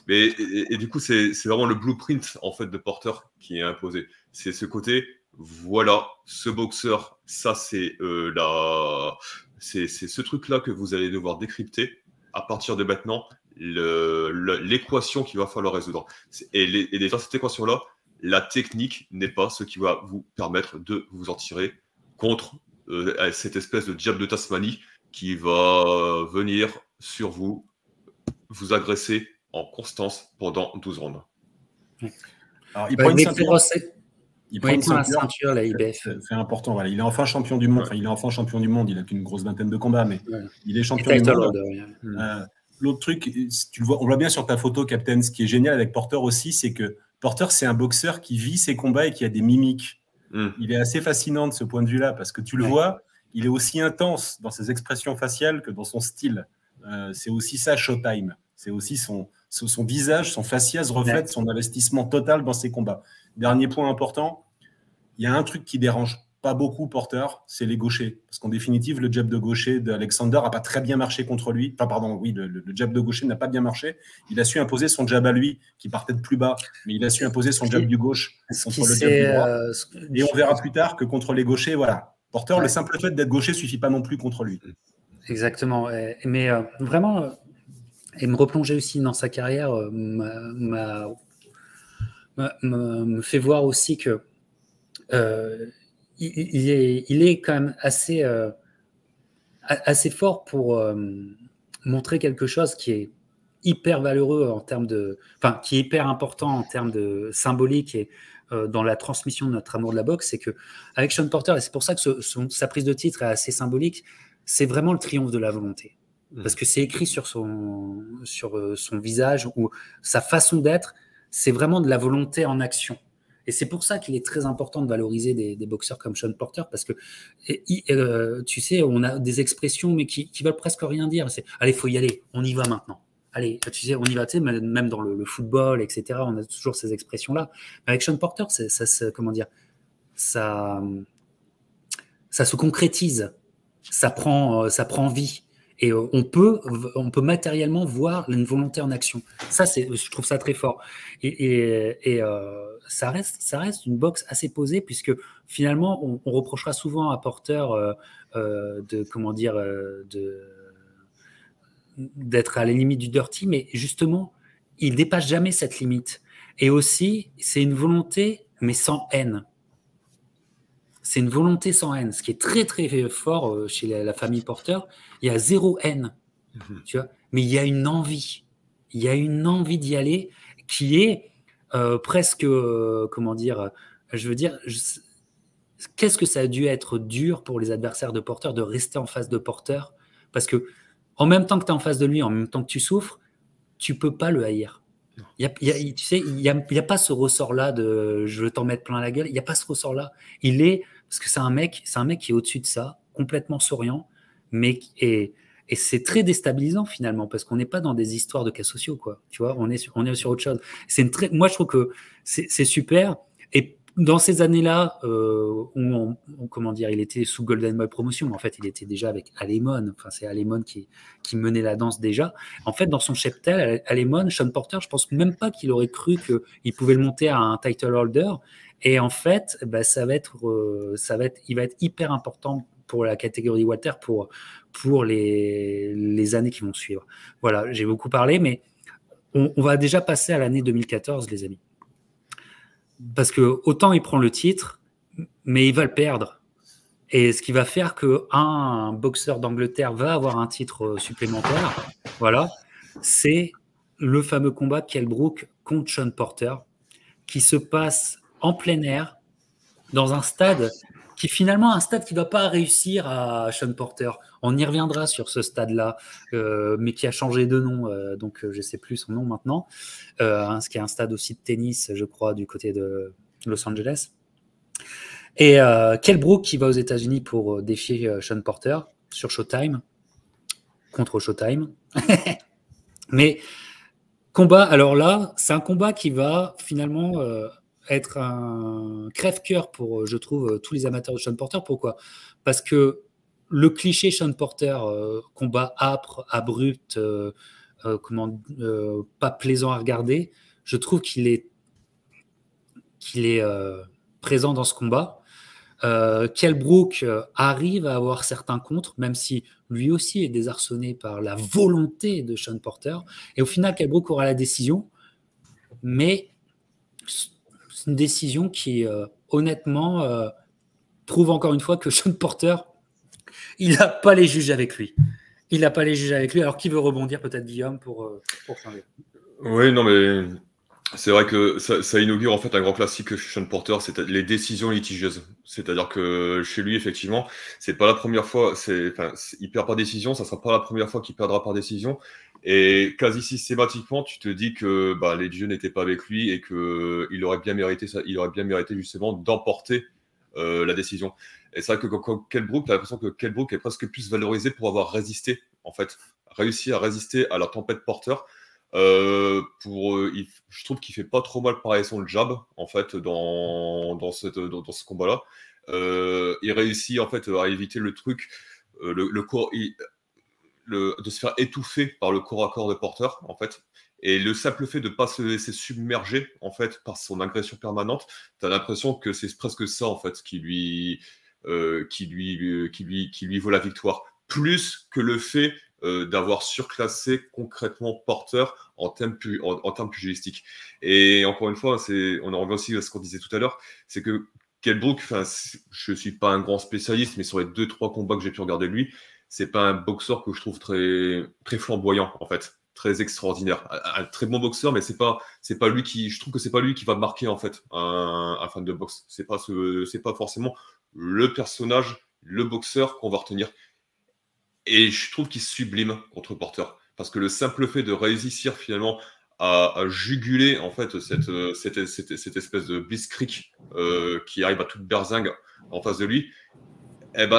Et du coup, c'est vraiment le blueprint en fait de Porter qui est imposé. C'est ce côté, voilà, ce boxeur, ça c'est c'est ce truc-là que vous allez devoir décrypter à partir de maintenant, l'équation qu'il va falloir résoudre. Et déjà, cette équation-là, la technique n'est pas ce qui va vous permettre de vous en tirer contre cette espèce de diable de Tasmanie qui va venir sur vous agresser en constance pendant 12 rounds. Alors, il prend une ceinture. Il prend la ceinture, la IBF. C'est important. Voilà. Il est enfin champion du monde. Enfin, il est enfin champion du monde. Il n'a qu'une grosse vingtaine de combats, mais il est champion du monde. L'autre truc, tu le vois, on voit bien sur ta photo, Captain, ce qui est génial avec Porter aussi, c'est que Porter, c'est un boxeur qui vit ses combats et qui a des mimiques. Il est assez fascinant de ce point de vue-là, parce que tu le vois, il est aussi intense dans ses expressions faciales que dans son style. C'est aussi ça, Showtime. C'est aussi son visage, son faciès reflète son investissement total dans ses combats. Dernier point important, il y a un truc qui dérange pas beaucoup Porter, c'est les gauchers. Parce qu'en définitive, le jab de gaucher d'Alexander n'a pas très bien marché contre lui. Enfin, pardon, oui, le jab de gaucher n'a pas bien marché. Il a su imposer son jab à lui, qui partait de plus bas, mais il a su imposer son jab du gauche contre le jab du droit. Et on verra plus tard que contre les gauchers, voilà. Porter, le simple fait d'être gaucher ne suffit pas non plus contre lui. Exactement. Mais vraiment, et me replonger aussi dans sa carrière me fait voir aussi que il est quand même assez fort pour montrer quelque chose qui est hyper valeureux en termes de, enfin, qui est hyper important en termes de symbolique et dans la transmission de notre amour de la boxe, c'est que avec Sean Porter, et c'est pour ça que sa prise de titre est assez symbolique, c'est vraiment le triomphe de la volonté. Parce que c'est écrit sur son visage ou sa façon d'être, c'est vraiment de la volonté en action. Et c'est pour ça qu'il est très important de valoriser des boxeurs comme Sean Porter, parce que tu sais, on a des expressions mais qui veulent presque rien dire. C'est allez, faut y aller, on y va maintenant. Allez, tu sais, on y va. Tu sais, même dans le football, etc. On a toujours ces expressions-là. Mais avec Sean Porter, comment dire, ça se concrétise, ça prend vie. Et on peut matériellement voir une volonté en action. Ça, je trouve ça très fort. Et ça reste une boxe assez posée, puisque finalement, on reprochera souvent à Porter d'être à la limite du dirty, mais justement, il dépasse jamais cette limite. Et aussi, c'est une volonté, mais sans haine. C'est une volonté sans haine, ce qui est très très fort chez la famille Porter. Il y a zéro haine, tu vois, mais il y a une envie. Il y a une envie d'y aller qui est presque, comment dire, je veux dire, qu'est-ce que ça a dû être dur pour les adversaires de Porter de rester en face de Porter, parce que en même temps que tu es en face de lui, en même temps que tu souffres, tu peux pas le haïr. Tu sais, il y a pas ce ressort-là de je veux t'en mettre plein la gueule. Il n'y a pas ce ressort-là. Parce que c'est un mec qui est au-dessus de ça, complètement souriant, et c'est très déstabilisant finalement, parce qu'on n'est pas dans des histoires de cas sociaux, quoi. Tu vois, on est sur autre chose. Moi, je trouve que c'est super. Et dans ces années-là, où comment dire, il était sous Golden Boy Promotion, mais en fait, il était déjà avec Alemon. Enfin, c'est Alemon qui menait la danse déjà. En fait, dans son cheptel, Alemon, Sean Porter, je pense même pas qu'il aurait cru qu'il pouvait le monter à un title holder. Et en fait, il va être hyper important pour la catégorie Walter pour les années qui vont suivre. Voilà, j'ai beaucoup parlé, mais on va déjà passer à l'année 2014, les amis. Parce que autant il prend le titre, mais il va le perdre. Et ce qui va faire qu'un boxeur d'Angleterre va avoir un titre supplémentaire, voilà, c'est le fameux combat Kell Brook contre Sean Porter, qui se passe en plein air, dans un stade qui finalement un stade qui ne va pas réussir à Sean Porter. On y reviendra sur ce stade-là, mais qui a changé de nom, donc je ne sais plus son nom maintenant, ce qui est un stade aussi de tennis, je crois, du côté de Los Angeles. Et Kell Brook qui va aux États-Unis pour défier Sean Porter sur Showtime. contre Showtime. Mais combat, alors là, c'est un combat qui va finalement être un crève-cœur pour, je trouve, tous les amateurs de Sean Porter. Pourquoi? Parce que le cliché Sean Porter, combat âpre, abrupt, pas plaisant à regarder, je trouve qu'il est présent dans ce combat. Kell Brook arrive à avoir certains contres, même si lui aussi est désarçonné par la volonté de Sean Porter. Et au final, Kell Brook aura la décision, mais c'est une décision qui, honnêtement, prouve encore une fois que Sean Porter, il n'a pas les juges avec lui. Il n'a pas les juges avec lui. Alors, qui veut rebondir, peut-être Guillaume, pour changer? Oui, non, mais c'est vrai que ça inaugure en fait un grand classique chez Sean Porter, c'est les décisions litigieuses. C'est-à-dire que chez lui, effectivement, c'est pas la première fois, il perd par décision, ça sera pas la première fois qu'il perdra par décision. Et quasi systématiquement, tu te dis que les dieux n'étaient pas avec lui et qu'il aurait bien mérité ça, il aurait bien mérité justement d'emporter la décision. Et c'est vrai que quand Kell Brook, tu as l'impression que Kell Brook est presque plus valorisé pour avoir résisté, en fait, réussi à résister à la tempête Porter. Je trouve qu'il fait pas trop mal pareil son jab en fait dans ce combat-là. Il réussit en fait à éviter le truc, de se faire étouffer par le corps à corps de Porter en fait. Et le simple fait de ne pas se laisser submerger en fait par son agression permanente, tu as l'impression que c'est presque ça en fait qui lui vaut la victoire, plus que le fait d'avoir surclassé concrètement Porter en termes pugilistiques. Et encore une fois, on en revient aussi à ce qu'on disait tout à l'heure, c'est que Kell Brook, je ne suis pas un grand spécialiste, mais sur les 2-3 combats que j'ai pu regarder de lui, c'est pas un boxeur que je trouve très, très flamboyant, en fait, très extraordinaire. Un très bon boxeur, mais c'est pas lui je trouve que c'est pas lui qui va marquer, en fait, un fan de boxe. C'est pas forcément le personnage, le boxeur qu'on va retenir. Et je trouve qu'il sublime contre Porter. Parce que le simple fait de réussir finalement à juguler en fait cette espèce de blitzkrieg qui arrive à toute berzingue en face de lui,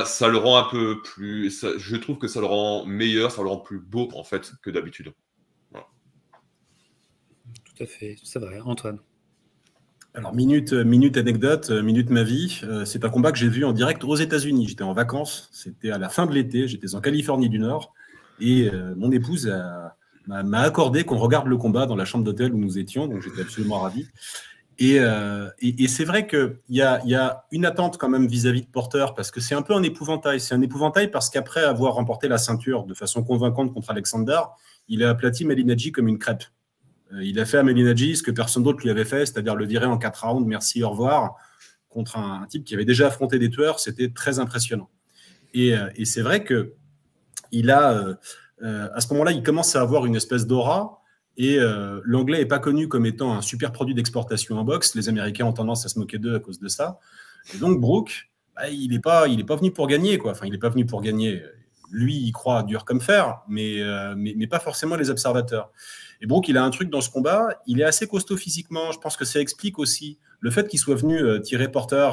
ça le rend un peu plus... je trouve que ça le rend meilleur, ça le rend plus beau en fait que d'habitude. Voilà. Tout à fait, c'est vrai. Antoine? Alors, minute anecdote, minute ma vie. C'est un combat que j'ai vu en direct aux États-Unis. J'étais en vacances, c'était à la fin de l'été, j'étais en Californie du Nord, et mon épouse m'a accordé qu'on regarde le combat dans la chambre d'hôtel où nous étions, donc j'étais absolument ravi. Et c'est vrai qu'il y a une attente quand même vis-à-vis de Porter, parce que c'est un peu un épouvantail. C'est un épouvantail parce qu'après avoir remporté la ceinture de façon convaincante contre Alexander, il a aplati Malignaggi comme une crêpe. Il a fait à Malignaggi ce que personne d'autre lui avait fait, c'est-à-dire le virer en 4 rounds, merci, au revoir, contre un type qui avait déjà affronté des tueurs. C'était très impressionnant. Et c'est vrai qu'il a, à ce moment-là, il commence à avoir une espèce d'aura. Et l'anglais n'est pas connu comme étant un super produit d'exportation en boxe. Les Américains ont tendance à se moquer d'eux à cause de ça. Et donc, Brook, il n'est pas venu pour gagner, quoi. Enfin, il n'est pas venu pour gagner. Lui, il croit dur comme fer, mais pas forcément les observateurs. Et Brook, il a un truc dans ce combat. Il est assez costaud physiquement. Je pense que ça explique aussi le fait qu'il soit venu tirer Porter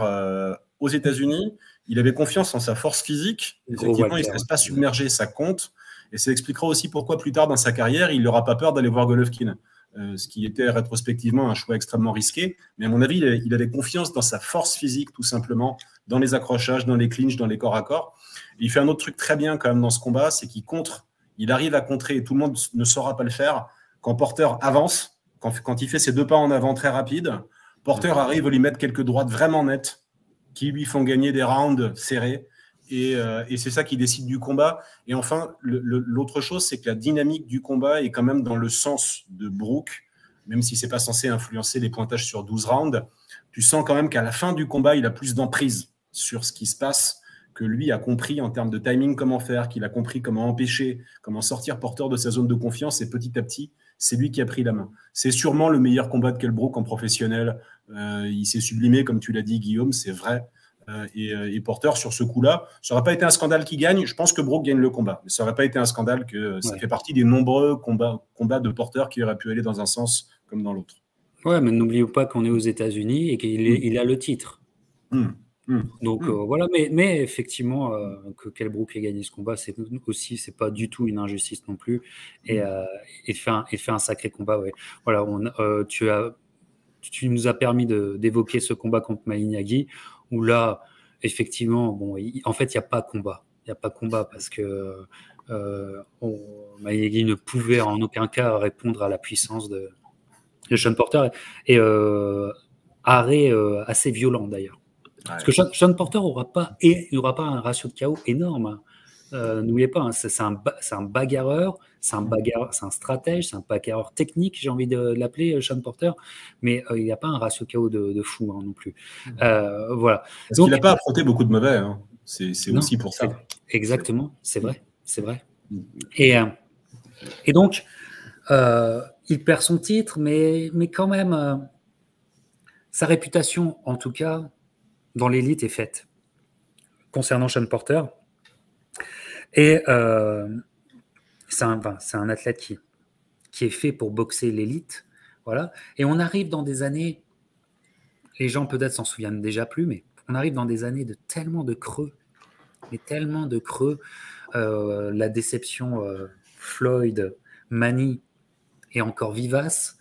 aux États-Unis. Il avait confiance en sa force physique. Effectivement, il ne se laisse pas submerger, ça compte. Et ça expliquera aussi pourquoi plus tard dans sa carrière, il n'aura pas peur d'aller voir Golovkin, ce qui était rétrospectivement un choix extrêmement risqué. Mais à mon avis, il avait confiance dans sa force physique, tout simplement, dans les accrochages, dans les clinches, dans les corps à corps. Et il fait un autre truc très bien quand même dans ce combat, c'est qu'il contre. Il arrive à contrer, et tout le monde ne saura pas le faire, quand Porter avance, quand il fait ses 2 pas en avant très rapides, Porter arrive à lui mettre quelques droites vraiment nettes qui lui font gagner des rounds serrés. Et c'est ça qui décide du combat. Et enfin, l'autre chose, c'est que la dynamique du combat est quand même dans le sens de Brook, même si ce n'est pas censé influencer les pointages sur 12 rounds. Tu sens quand même qu'à la fin du combat, il a plus d'emprise sur ce qui se passe, que lui a compris en termes de timing comment faire, qu'il a compris comment empêcher, comment sortir Porter de sa zone de confiance. Et petit à petit, c'est lui qui a pris la main. C'est sûrement le meilleur combat de Kell Brook en professionnel. Il s'est sublimé, comme tu l'as dit, Guillaume, c'est vrai. Et Porter, sur ce coup-là, ça n'aurait pas été un scandale qui gagne. Je pense que Brook gagne le combat. Mais ça n'aurait pas été un scandale que ça fait partie des nombreux combats de Porter qui auraient pu aller dans un sens comme dans l'autre. Ouais, mais n'oublions pas qu'on est aux États-Unis et qu'il a le titre. Donc voilà, mais effectivement, que Kell Brook ait gagné ce combat, c'est pas du tout une injustice non plus. Et il fait un sacré combat. Ouais. Voilà, tu nous as permis d'évoquer ce combat contre Malignaggi, où là, effectivement, bon, en fait, il n'y a pas combat. Il n'y a pas combat parce que Malignaggi ne pouvait en aucun cas répondre à la puissance de Sean Porter. Et arrêt assez violent d'ailleurs. Parce que Sean Porter n'aura pas un ratio de KO énorme. N'oubliez pas, hein, c'est un bagarreur, c'est un stratège, c'est un bagarreur technique, j'ai envie de l'appeler, Sean Porter, mais il n'y a pas un ratio KO de fou hein, non plus. Voilà. Parce qu'il n'a pas affronté beaucoup de mauvais. Hein. C'est aussi pour ça. Exactement, c'est vrai. Et donc, il perd son titre, mais quand même, sa réputation, en tout cas, dans l'élite est faite concernant Sean Porter. Et c'est un athlète qui est fait pour boxer l'élite. Voilà. Et on arrive dans des années, les gens peut-être s'en souviennent déjà plus, mais on arrive dans des années de tellement de creux. La déception Floyd, Manny est encore vivace.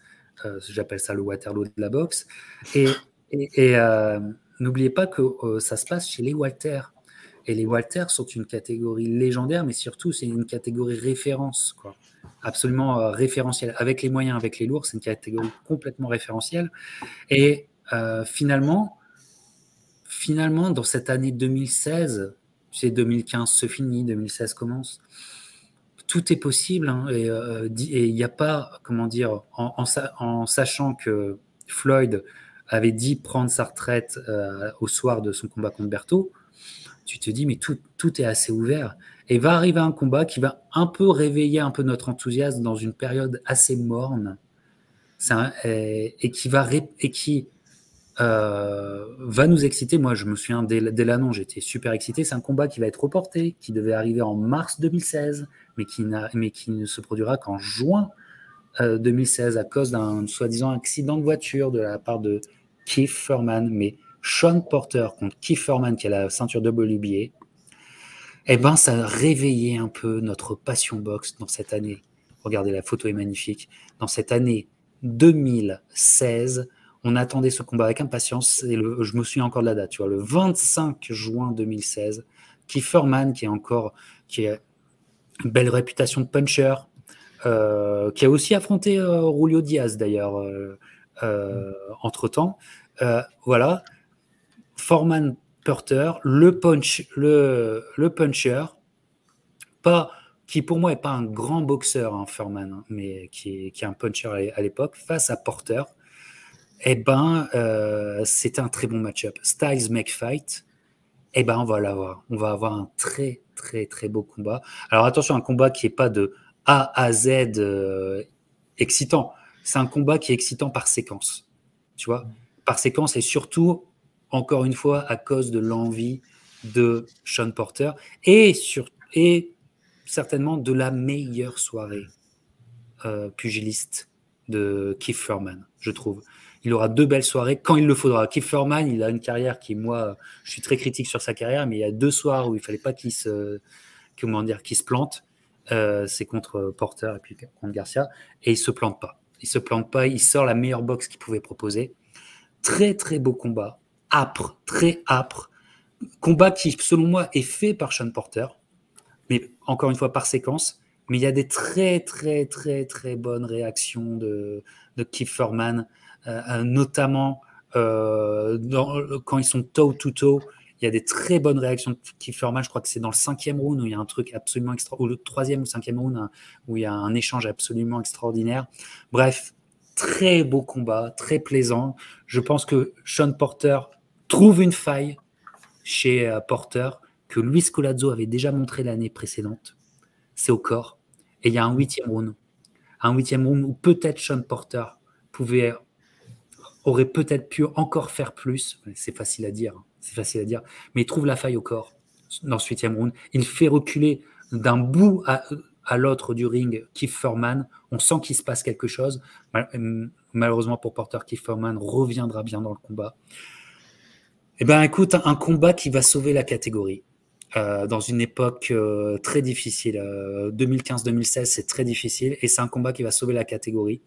J'appelle ça le Waterloo de la boxe. Et n'oubliez pas que ça se passe chez les Walter. Et les Walter sont une catégorie légendaire, mais surtout, c'est une catégorie référence, quoi. Absolument référentielle. Avec les moyens, avec les lourds, c'est une catégorie complètement référentielle. Et finalement, dans cette année 2016, c'est 2015 se finit, 2016 commence, tout est possible. Hein, et il n'y a pas, comment dire, en sachant que Floyd avait dit prendre sa retraite au soir de son combat contre Berto, tu te dis, mais tout est assez ouvert. Et va arriver un combat qui va un peu réveiller un peu notre enthousiasme dans une période assez morne. Et qui va nous exciter. Moi, je me souviens, dès l'annonce, j'étais super excité. C'est un combat qui va être reporté, qui devait arriver en mars 2016, mais qui ne se produira qu'en juin 2016 à cause d'un soi-disant accident de voiture de la part de Keith Thurman. Mais Sean Porter contre Keith Thurman, qui a la ceinture WBA, ça a réveillé un peu notre passion boxe dans cette année. Regardez, la photo est magnifique. Dans cette année 2016, on attendait ce combat avec impatience. Et je me souviens encore de la date, tu vois, le 25 juin 2016, Keith Thurman, qui a une belle réputation de puncher, qui a aussi affronté Julio Diaz d'ailleurs entre-temps. Voilà. Foreman Porter, le puncher, qui pour moi n'est pas un grand boxeur, hein, Foreman, hein, mais qui est un puncher à l'époque, face à Porter, c'était un très bon match-up. Styles make fight, on va l'avoir. On va avoir un très, très, très beau combat. Alors attention, un combat qui n'est pas de A à Z excitant. C'est un combat qui est excitant par séquence. Tu vois, par séquence et surtout, encore une fois, à cause de l'envie de Sean Porter et certainement de la meilleure soirée pugiliste de Keith Thurman, je trouve. Il aura 2 belles soirées quand il le faudra. Keith Thurman, il a une carrière qui, moi, je suis très critique sur sa carrière, mais il y a 2 soirs où il ne fallait pas qu'il se plante. C'est contre Porter et puis contre Garcia. Et il ne se plante pas. Il sort la meilleure boxe qu'il pouvait proposer. Très, très beau combat. Âpre, très âpre. Combat qui, selon moi, est fait par Sean Porter, mais encore une fois par séquence. Mais il y a des très, très, très, très bonnes réactions de Keith Thurman, notamment quand ils sont toe-to-toe. Il y a des très bonnes réactions de Keith Thurman. Je crois que c'est dans le 5e round où il y a un truc absolument extraordinaire, ou le 3e ou 5e round où il y a un échange absolument extraordinaire. Bref, très beau combat, très plaisant. Je pense que Sean Porter trouve une faille chez Porter que Luis Collazo avait déjà montré l'année précédente. C'est au corps. Et il y a un 8e round. Un 8e round où peut-être Sean Porter aurait peut-être pu encore faire plus. C'est facile à dire. Mais il trouve la faille au corps dans ce 8e round. Il fait reculer d'un bout à l'autre du ring Keith Thurman. On sent qu'il se passe quelque chose. Malheureusement pour Porter, Keith Thurman reviendra bien dans le combat. Eh ben, écoute, un combat qui va sauver la catégorie. Dans une époque très difficile. 2015-2016, c'est très difficile et c'est un combat qui va sauver la catégorie.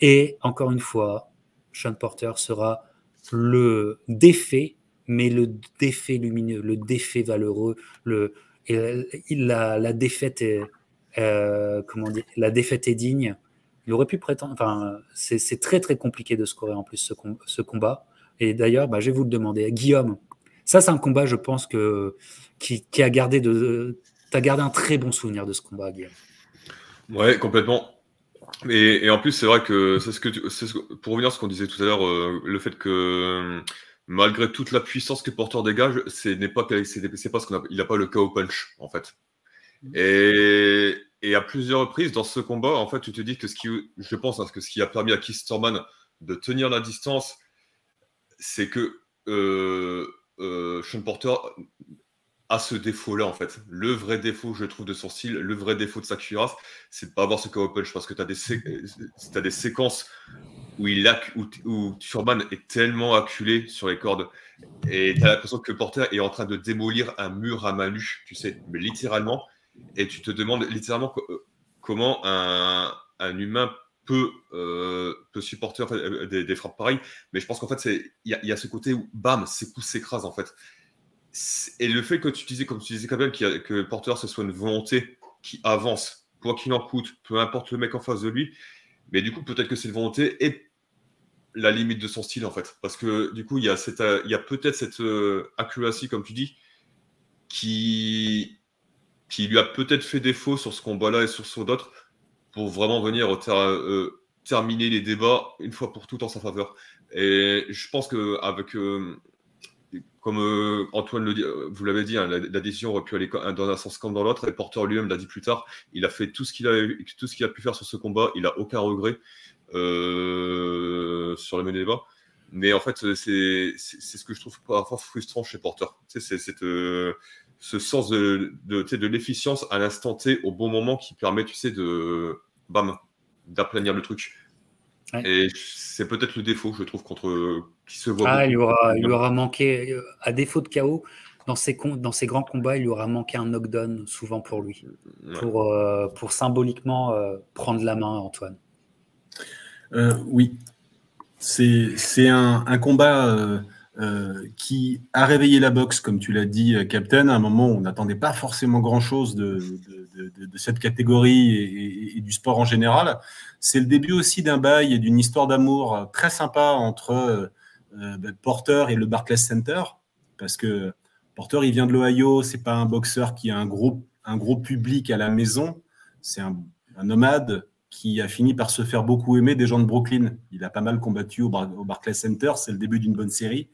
Et encore une fois, Sean Porter sera le défait, mais le défait lumineux, le défait valeureux. La défaite est, comment dire, la défaite est digne. Il aurait pu prétendre. Enfin, c'est très très compliqué de scorer en plus ce combat. Et d'ailleurs, je vais vous le demander, Guillaume. Ça, c'est un combat, je pense qui a gardé t'as gardé un très bon souvenir de ce combat, Guillaume. Ouais, complètement. Et en plus, c'est vrai que pour revenir à ce qu'on disait tout à l'heure, le fait que malgré toute la puissance que Porter dégage, c'est parce qu'il n'a pas le KO punch en fait. Et à plusieurs reprises dans ce combat, en fait, tu te dis que je pense que ce qui a permis à Keith Thurman de tenir la distance, c'est que Sean Porter a ce défaut-là, en fait. Le vrai défaut, je trouve, de son style, le vrai défaut de sa cuirasse, c'est de pas avoir ce KO punch, parce que tu as des séquences où Thurman est tellement acculé sur les cordes, et tu as l'impression que Porter est en train de démolir un mur à main nue, tu sais, mais littéralement, et tu te demandes littéralement comment un humain peut supporter en fait, des frappes pareilles, mais je pense qu'en fait, il y a ce côté où, bam, ses coups s'écrasent, en fait. Et le fait que tu disais, comme tu disais quand même, que Porter, ce soit une volonté qui avance, quoi qu'il en coûte, peu importe le mec en face de lui, mais du coup, peut-être que cette volonté est la limite de son style, en fait. Parce que du coup, il y a peut-être cette accuracy, comme tu dis, qui lui a peut-être fait défaut sur ce combat-là et sur d'autres, pour vraiment venir terminer les débats une fois pour toutes en sa faveur. Et je pense qu'avec... comme Antoine vous l'avez dit, hein, la décision aurait pu aller dans un sens comme dans l'autre, et Porter lui-même l'a dit plus tard, il a fait tout ce qu'il a pu faire sur ce combat, il n'a aucun regret sur le même débat, mais en fait c'est ce que je trouve parfois frustrant chez Porter, c'est ce sens de l'efficience à l'instant T au bon moment qui permet, tu sais, d'aplanir le truc. Ouais. Et c'est peut-être le défaut, je trouve, qui se voit beaucoup. Il lui aura manqué, à défaut de KO, dans ses grands combats, il lui aura manqué un knockdown souvent pour lui, ouais. Pour symboliquement prendre la main, Antoine. Oui, c'est un combat qui a réveillé la boxe, comme tu l'as dit, Captain, à un moment où on n'attendait pas forcément grand-chose de cette catégorie et du sport en général. C'est le début aussi d'un bail et d'une histoire d'amour très sympa entre Porter et le Barclays Center, parce que Porter, il vient de l'Ohio, c'est pas un boxeur qui a un gros public à la maison, c'est un nomade qui a fini par se faire beaucoup aimer des gens de Brooklyn. Il a pas mal combattu au Barclays Center, c'est le début d'une bonne série.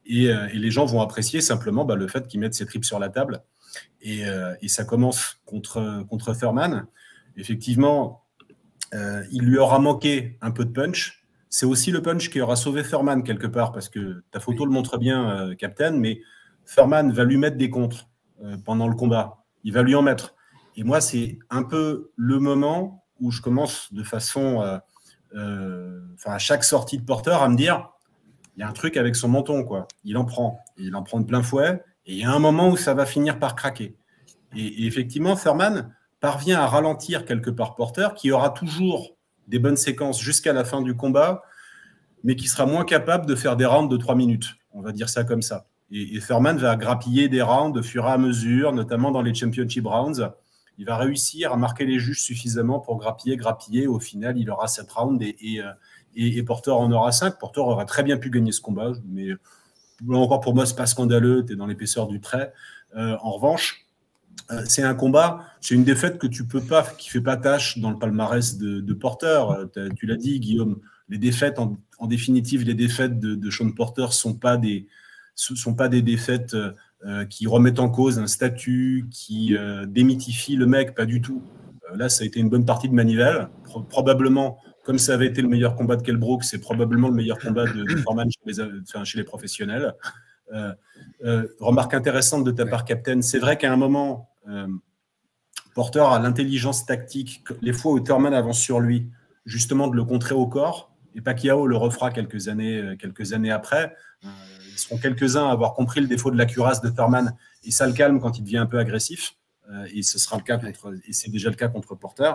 Et les gens vont apprécier simplement le fait qu'il mette ses tripes sur la table. Et ça commence contre Thurman. Effectivement, il lui aura manqué un peu de punch. C'est aussi le punch qui aura sauvé Thurman quelque part, parce que ta photo le montre bien, Captain, mais Thurman va lui mettre des contres pendant le combat. Il va lui en mettre. Et moi, c'est un peu le moment où je commence de façon, à chaque sortie de Porter, à me dire, il y a un truc avec son menton, quoi. Il en prend de plein fouet, et il y a un moment où ça va finir par craquer. Et effectivement, Thurman parvient à ralentir quelque part Porter, qui aura toujours des bonnes séquences jusqu'à la fin du combat, mais qui sera moins capable de faire des rounds de 3 minutes. On va dire ça comme ça. Et Thurman va grappiller des rounds de fur et à mesure, notamment dans les championship rounds. Il va réussir à marquer les juges suffisamment pour grappiller. Au final, il aura 7 rounds et Porter en aura 5. Porter aurait très bien pu gagner ce combat, mais encore pour moi, ce n'est pas scandaleux. Tu es dans l'épaisseur du trait. En revanche, c'est un combat, c'est une défaite que tu peux pas, qui ne fait pas tâche dans le palmarès de Porter. Tu l'as dit, Guillaume, les défaites, en définitive, les défaites de Sean Porter ne sont pas des défaites qui remettent en cause un statut, qui démythifient le mec, pas du tout. Là, ça a été une bonne partie de manivelle. Probablement, comme ça avait été le meilleur combat de Kell Brook, c'est probablement le meilleur combat de Foreman chez les professionnels. Remarque intéressante de ta part, Captain. C'est vrai qu'à un moment, Porter a l'intelligence tactique, les fois où Thurman avance sur lui, justement de le contrer au corps, et Pacquiao le refera quelques années après. seront quelques-uns à avoir compris le défaut de la cuirasse de Thurman, et ça le calme quand il devient un peu agressif. Et ce sera le cas et c'est déjà le cas contre Porter.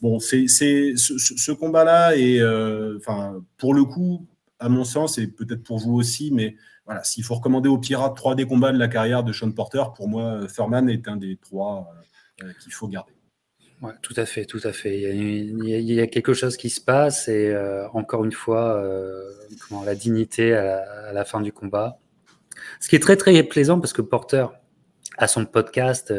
Bon, ce combat-là est, pour le coup, à mon sens, et peut-être pour vous aussi, mais voilà, s'il faut recommander aux pirates 3 des combats de la carrière de Sean Porter, pour moi, Thurman est un des 3 qu'il faut garder. Ouais, tout à fait, tout à fait. Il y a quelque chose qui se passe et encore une fois, la dignité à la fin du combat. Ce qui est très très plaisant parce que Porter a son podcast,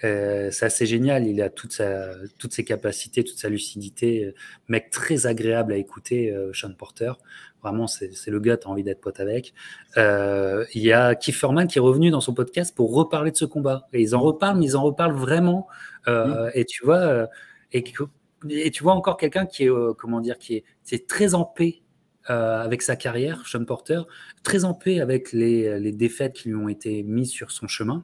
c'est assez génial. Il a toutes ses capacités, toute sa lucidité. Mec très agréable à écouter, Sean Porter. Vraiment, c'est le gars, tu as envie d'être pote avec. Il y a Kieferman qui est revenu dans son podcast pour reparler de ce combat. Et ils en reparlent, mais ils en reparlent vraiment. Et tu vois, tu vois encore quelqu'un qui est, qui est très en paix avec sa carrière, Sean Porter, très en paix avec les défaites qui lui ont été mises sur son chemin.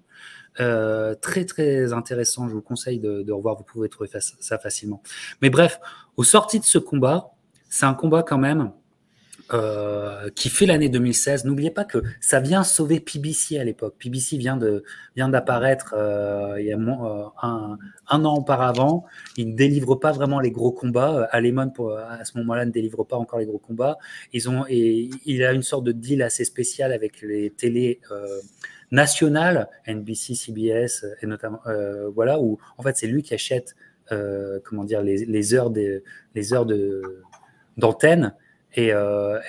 Très très intéressant, je vous conseille de revoir, vous pouvez trouver ça facilement. Mais bref, au sorti de ce combat, c'est un combat quand même qui fait l'année 2016. N'oubliez pas que ça vient sauver PBC à l'époque. PBC vient d'apparaître il y a un an auparavant. Il ne délivre pas vraiment les gros combats. Alemon, à ce moment-là, ne délivre pas encore les gros combats. Il a une sorte de deal assez spécial avec les télés nationales, NBC, CBS, et notamment, voilà, où en fait c'est lui qui achète les heures d'antenne. Et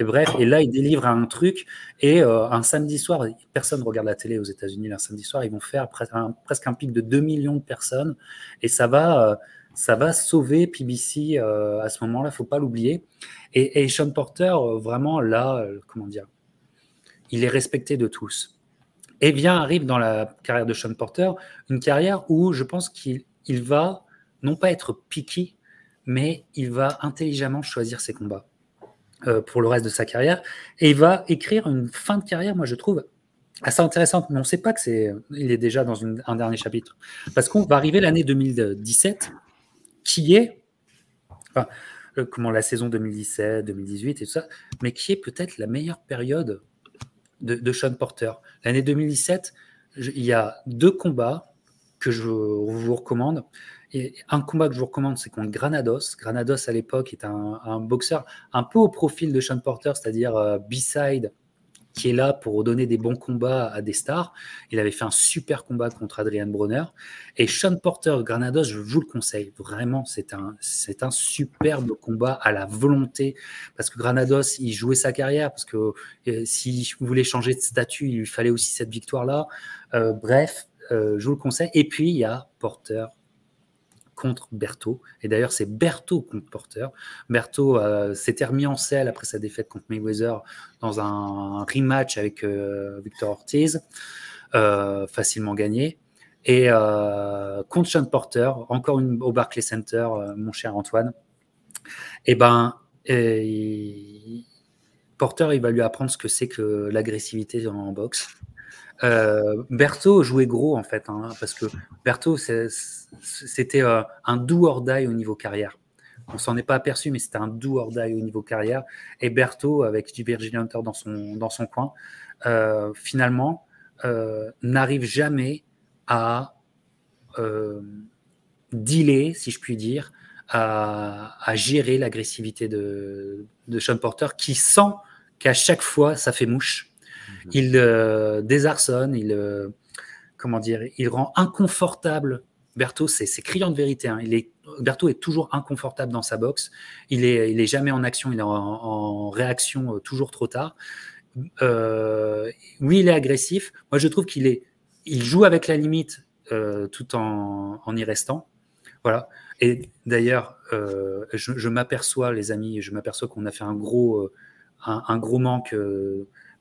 bref, et là, ils délivrent un truc. Et un samedi soir, personne ne regarde la télé aux États-Unis. Un samedi soir, ils vont faire presque un pic de 2 millions de personnes. Et ça va sauver PBC à ce moment-là, il ne faut pas l'oublier. Et Sean Porter, vraiment, là, il est respecté de tous. Et arrive dans la carrière de Sean Porter, une carrière où je pense qu'il va non pas être picky, mais il va intelligemment choisir ses combats. Pour le reste de sa carrière, et il va écrire une fin de carrière, moi je trouve assez intéressante, mais on ne sait pas il est déjà dans un dernier chapitre, parce qu'on va arriver l'année 2017, qui est la saison 2017, 2018 et tout ça, mais qui est peut-être la meilleure période de Sean Porter. L'année 2017, il y a 2 combats que je vous recommande. Et un combat que je vous recommande, c'est contre Granados. Granados, à l'époque, est un boxeur un peu au profil de Sean Porter, c'est-à-dire B-side, qui est là pour donner des bons combats à des stars. Il avait fait un super combat contre Adrian Broner. Et Sean Porter, Granados, je vous le conseille. Vraiment, c'est un superbe combat à la volonté. Parce que Granados, il jouait sa carrière. Parce que s'il voulait changer de statut, il lui fallait aussi cette victoire-là. Bref, je vous le conseille. Et puis, il y a Porter contre Berto. Et d'ailleurs, c'est Berto contre Porter. Berto s'était remis en selle après sa défaite contre Mayweather dans un rematch avec Victor Ortiz, facilement gagné. Et contre Sean Porter, encore au Barclays Center, mon cher Antoine. Porter, il va lui apprendre ce que c'est que l'agressivité en boxe. Berto jouait gros en fait, parce que Berto c'était un do or die au niveau carrière. On s'en est pas aperçu, mais c'était un do or die au niveau carrière. Et Berto, avec Virgil Hunter dans son coin, finalement, n'arrive jamais à dealer, si je puis dire, à gérer l'agressivité de Sean Porter, qui sent qu'à chaque fois, ça fait mouche. Il désarçonne, il rend inconfortable. Berto, c'est criant de vérité. Berto est toujours inconfortable dans sa boxe. Il est jamais en action, il est en réaction toujours trop tard. Oui, il est agressif. Moi, je trouve il joue avec la limite tout en y restant. Voilà. Et d'ailleurs, je m'aperçois, les amis, qu'on a fait un gros manque.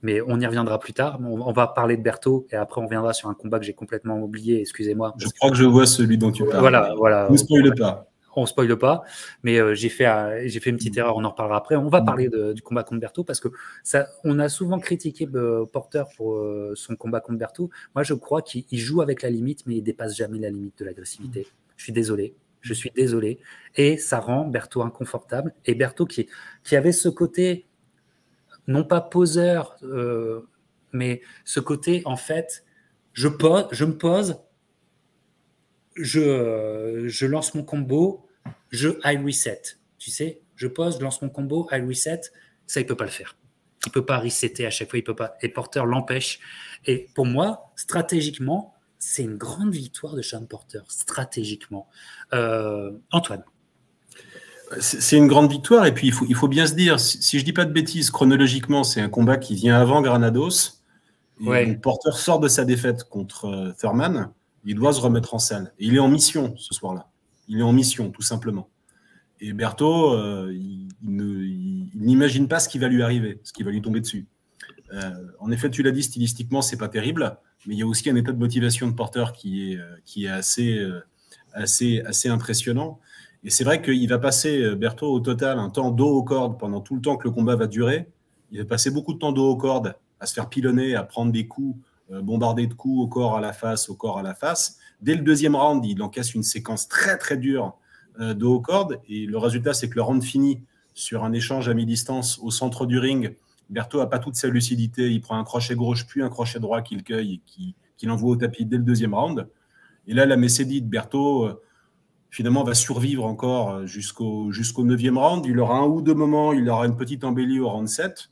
Mais on y reviendra plus tard. On va parler de Berto et après on reviendra sur un combat que j'ai complètement oublié. Excusez-moi. Je crois que je vois celui dont tu parles. Voilà. Ne spoile pas. On spoile pas, mais j'ai fait une petite erreur. On en reparlera après. On va parler du combat contre Berto parce que on a souvent critiqué Porter pour son combat contre Berto. Moi, je crois qu'il joue avec la limite, mais il dépasse jamais la limite de l'agressivité. Je suis désolé. Et ça rend Berto inconfortable. Et Berto qui avait ce côté non pas poseur, mais ce côté, en fait, je me pose, je lance mon combo, je high reset. Tu sais, je pose, je lance mon combo, high reset, ça, il peut pas le faire. Il peut pas resetter à chaque fois, il peut pas. Et Porter l'empêche. Et pour moi, stratégiquement, c'est une grande victoire de Sean Porter, stratégiquement. Antoine. C'est une grande victoire, et puis il faut bien se dire, si je dis pas de bêtises, chronologiquement, c'est un combat qui vient avant Granados. Et donc Porter sort de sa défaite contre Thurman, il doit se remettre en selle. Et il est en mission ce soir-là. Il est en mission, tout simplement. Et Berto, il n'imagine pas ce qui va lui arriver, ce qui va lui tomber dessus. En effet, tu l'as dit, stylistiquement, c'est pas terrible, mais il y a aussi un état de motivation de Porter qui est assez impressionnant. Et c'est vrai qu'il va passer, Berto, au total, un temps dos aux cordes pendant tout le temps que le combat va durer. Il va passer beaucoup de temps dos aux cordes, à se faire pilonner, à prendre des coups, bombarder de coups au corps à la face. Dès le deuxième round, il encaisse une séquence très, très dure dos aux cordes. Et le résultat, c'est que le round finit sur un échange à mi-distance au centre du ring. Berto n'a pas toute sa lucidité. Il prend un crochet gauche, puis un crochet droit qu'il cueille et qu'il envoie au tapis dès le deuxième round. Et là, la Messédie de Berto... finalement, va survivre encore jusqu'au 9e round. Il aura un ou deux moments, il aura une petite embellie au round 7.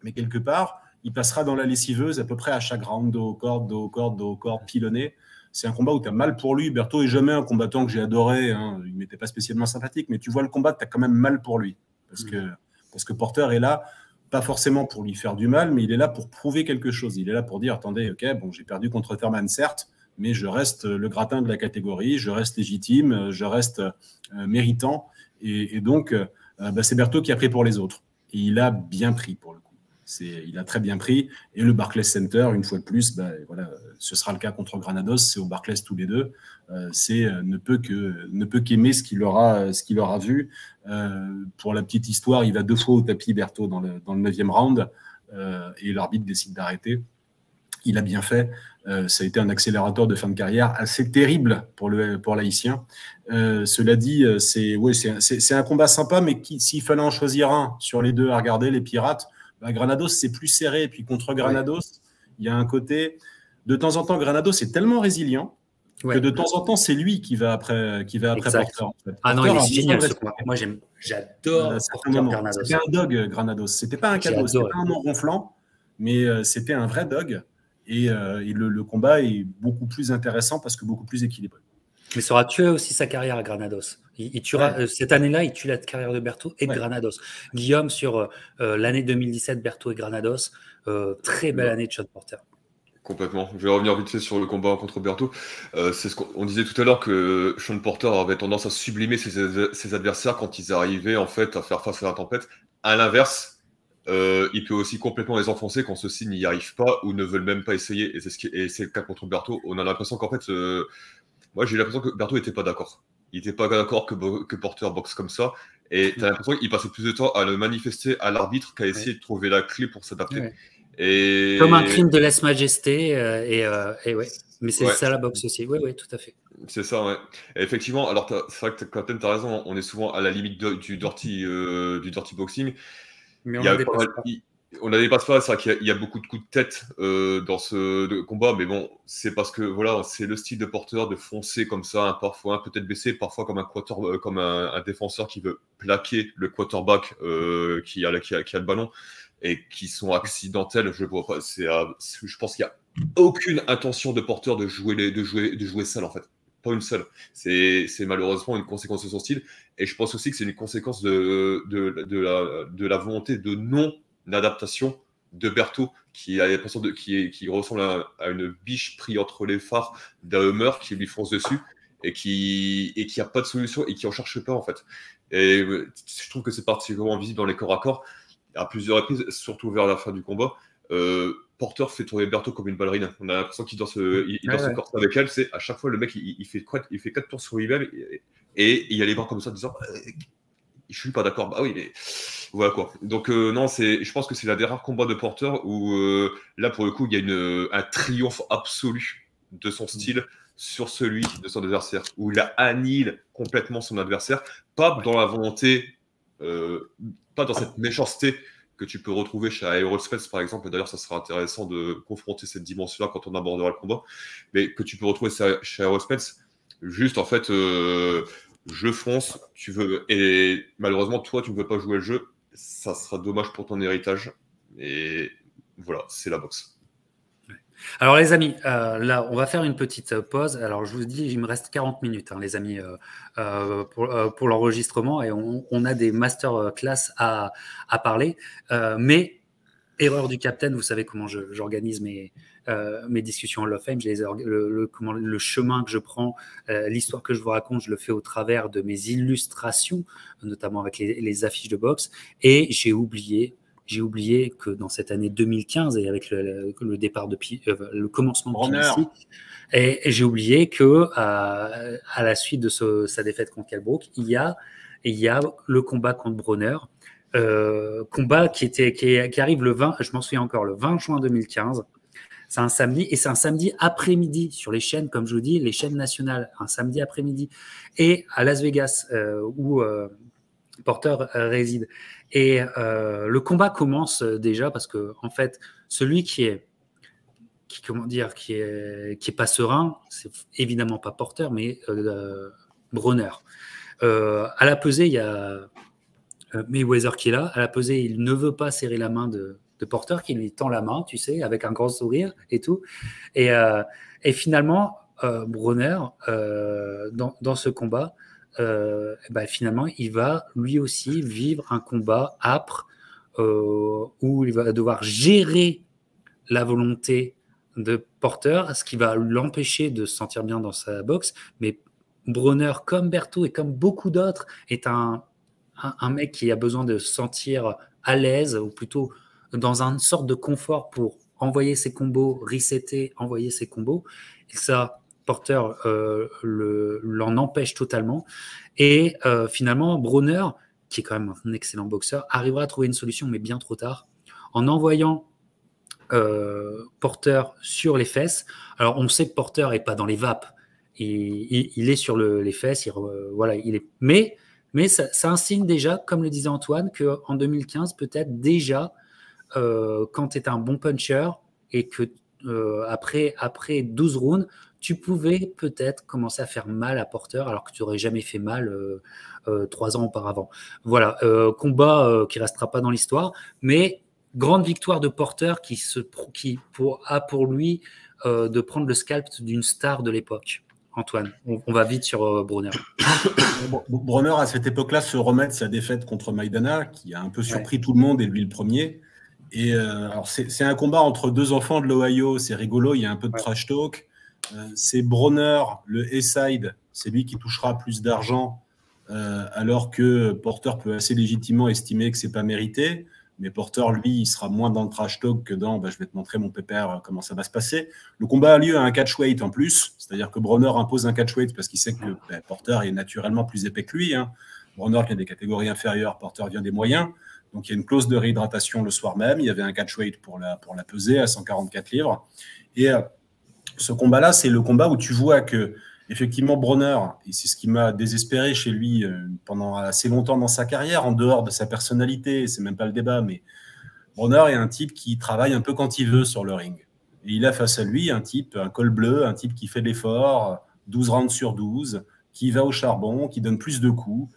Mais quelque part, il passera dans la lessiveuse à peu près à chaque round, dos aux cordes, pilonné. C'est un combat où tu as mal pour lui. Berto n'est jamais un combattant que j'ai adoré. Hein. Il ne m'était pas spécialement sympathique, mais tu vois le combat, tu as quand même mal pour lui. Parce que Porter est là, pas forcément pour lui faire du mal, mais il est là pour prouver quelque chose. Il est là pour dire, attendez, ok, bon, j'ai perdu contre Thurman, certes, mais je reste le gratin de la catégorie, je reste légitime, je reste méritant. Et donc, c'est Berto qui a pris pour les autres. Et il a bien pris pour le coup. Il a très bien pris. Et le Barclays Center, une fois de plus, voilà, ce sera le cas contre Granados. C'est au Barclays tous les deux. Ne peut qu'aimer ce qu'il aura vu. Pour la petite histoire, il va 2 fois au tapis, Berto, dans le 9e round. Et l'arbitre décide d'arrêter. Il a bien fait. Ça a été un accélérateur de fin de carrière assez terrible pour l'Haïtien. Cela dit, c'est un combat sympa, mais s'il fallait en choisir un sur les deux à regarder, les Pirates, Granados, c'est plus serré. Et puis contre Granados, il y a un côté... De temps en temps, Granados est tellement résilient que de temps en temps, c'est lui qui va après Porter. En fait. Ah non, il est génial ce combat. Moi, j'adore Granados. C'était un dog, Granados. C'était pas un cadeau, c'était pas un non ronflant, mais c'était un vrai dog. Et le combat est beaucoup plus intéressant parce que beaucoup plus équilibré. Mais ça aura tué aussi sa carrière à Granados. Il tuera, cette année-là, il tue la carrière de Berto et de Granados. Guillaume, sur l'année 2017, Berto et Granados, très belle année de Sean Porter. Complètement. Je vais revenir vite fait sur le combat contre Berto. C'est ce qu'on disait tout à l'heure, que Sean Porter avait tendance à sublimer ses adversaires quand ils arrivaient en fait à faire face à la tempête. À l'inverse, il peut aussi complètement les enfoncer quand ceux-ci n'y arrivent pas ou ne veulent même pas essayer. Et c'est le cas contre Berto. On a l'impression qu'en fait, moi j'ai l'impression que Berto n'était pas d'accord. Il n'était pas d'accord que Porter boxe comme ça. Et tu as l'impression qu'il passait plus de temps à le manifester à l'arbitre qu'à essayer de trouver la clé pour s'adapter. Ouais. Comme un crime de lèse-majesté. Mais c'est ça la boxe aussi. Oui, tout à fait. C'est ça, ouais. Et effectivement, alors c'est vrai que Captain, tu as raison, on est souvent à la limite du dirty boxing. Mais on ne la dépasse pas. C'est vrai qu'il y a beaucoup de coups de tête dans ce combat, mais bon, c'est parce que voilà, c'est le style de Porter de foncer comme ça, parfois un peu-être baissé, parfois comme un défenseur qui veut plaquer le quarterback qui a le ballon et qui sont accidentels. Je vois pas. Je pense qu'il y a aucune intention de Porter de jouer seul en fait. Pas une seule. C'est malheureusement une conséquence de son style. Et je pense aussi que c'est une conséquence de la volonté de non-adaptation de Berto, qui a l'impression qui ressemble à une biche prise entre les phares d'un Hummer qui lui fonce dessus et qui a pas de solution et qui en cherche pas en fait. Et je trouve que c'est particulièrement visible dans les corps à corps. À plusieurs reprises, surtout vers la fin du combat, Porter fait tourner Berto comme une ballerine. On a l'impression qu'il danse se corse avec elle. C'est à chaque fois le mec il fait 4 tours sur lui-même et il a les bras comme ça en disant je suis pas d'accord. Bah oui, mais voilà quoi. Donc non, je pense que c'est l'un des rares combats de Porter où là pour le coup il y a un triomphe absolu de son style sur celui de son adversaire, où il annihile complètement son adversaire, pas dans la volonté, pas dans cette méchanceté que tu peux retrouver chez Aerospace, par exemple. D'ailleurs, ça sera intéressant de confronter cette dimension-là quand on abordera le combat. Mais que tu peux retrouver chez Aerospace, juste, en fait, je fonce, tu veux... Et malheureusement, toi, tu ne veux pas jouer le jeu. Ça sera dommage pour ton héritage. Et voilà, c'est la boxe. Alors les amis, là on va faire une petite pause. Alors je vous dis, il me reste 40 minutes les amis pour l'enregistrement et on a des masterclass à parler. Mais erreur du capitaine, vous savez comment j'organise mes discussions Hall of Fame, le chemin que je prends, l'histoire que je vous raconte, je le fais au travers de mes illustrations, notamment avec les affiches de boxe, et j'ai oublié que dans cette année 2015 et avec le départ le commencement de PBC, et j'ai oublié que à la suite de sa défaite contre Kell Brook, il y a le combat contre Broner, combat qui arrive le 20, je m'en souviens encore, le 20 juin 2015. C'est un samedi, et c'est un samedi après-midi sur les chaînes, comme je vous dis, les chaînes nationales, un samedi après-midi, et à Las Vegas où Porter réside. Et le combat commence déjà parce que en fait, celui qui est pas serein, c'est évidemment pas Porter, mais Broner. À la pesée, il y a Mayweather qui est là. À la pesée, il ne veut pas serrer la main de Porter, qui lui tend la main, tu sais, avec un grand sourire et tout. Et finalement, Broner, dans ce combat, finalement, il va lui aussi vivre un combat âpre où il va devoir gérer la volonté de Porter, ce qui va l'empêcher de se sentir bien dans sa boxe. Mais Broner, comme Berto et comme beaucoup d'autres, est un mec qui a besoin de se sentir à l'aise, ou plutôt dans une sorte de confort pour envoyer ses combos, resetter, envoyer ses combos. Et ça, Porter l'en empêche totalement. Et finalement, Broner, qui est quand même un excellent boxeur, arrivera à trouver une solution, mais bien trop tard, en envoyant Porter sur les fesses. Alors, on sait que Porter n'est pas dans les vapes. Il est sur les fesses. Mais ça insigne déjà, comme le disait Antoine, qu'en 2015, peut-être déjà, quand tu étais un bon puncher et que après 12 rounds, tu pouvais peut-être commencer à faire mal à Porter alors que tu n'aurais jamais fait mal 3 ans auparavant. Voilà, combat qui ne restera pas dans l'histoire, mais grande victoire de Porter a pour lui de prendre le scalp d'une star de l'époque. Antoine, on va vite sur Broner. Broner, à cette époque-là, se remet de sa défaite contre Maidana, qui a un peu surpris tout le monde, et lui le premier. Et alors c'est un combat entre deux enfants de l'Ohio, c'est rigolo, il y a un peu de trash talk. C'est Broner, le A-side, c'est lui qui touchera plus d'argent, alors que Porter peut assez légitimement estimer que c'est pas mérité. Mais Porter, lui, il sera moins dans le trash talk que dans je vais te montrer, mon pépère, comment ça va se passer. Le combat a lieu à un catchweight en plus, c'est-à-dire que Broner impose un catchweight parce qu'il sait que Porter est naturellement plus épais que lui. Broner vient des catégories inférieures, Porter vient des moyens. Donc il y a une clause de réhydratation le soir même. Il y avait un catchweight pour la peser à 144 livres. Et ce combat-là, c'est le combat où tu vois que effectivement, Broner, et c'est ce qui m'a désespéré chez lui pendant assez longtemps dans sa carrière, en dehors de sa personnalité, c'est même pas le débat, mais Broner est un type qui travaille un peu quand il veut sur le ring. Et il a face à lui un col bleu, un type qui fait de l'effort, 12 rounds sur 12, qui va au charbon, qui donne plus de coups,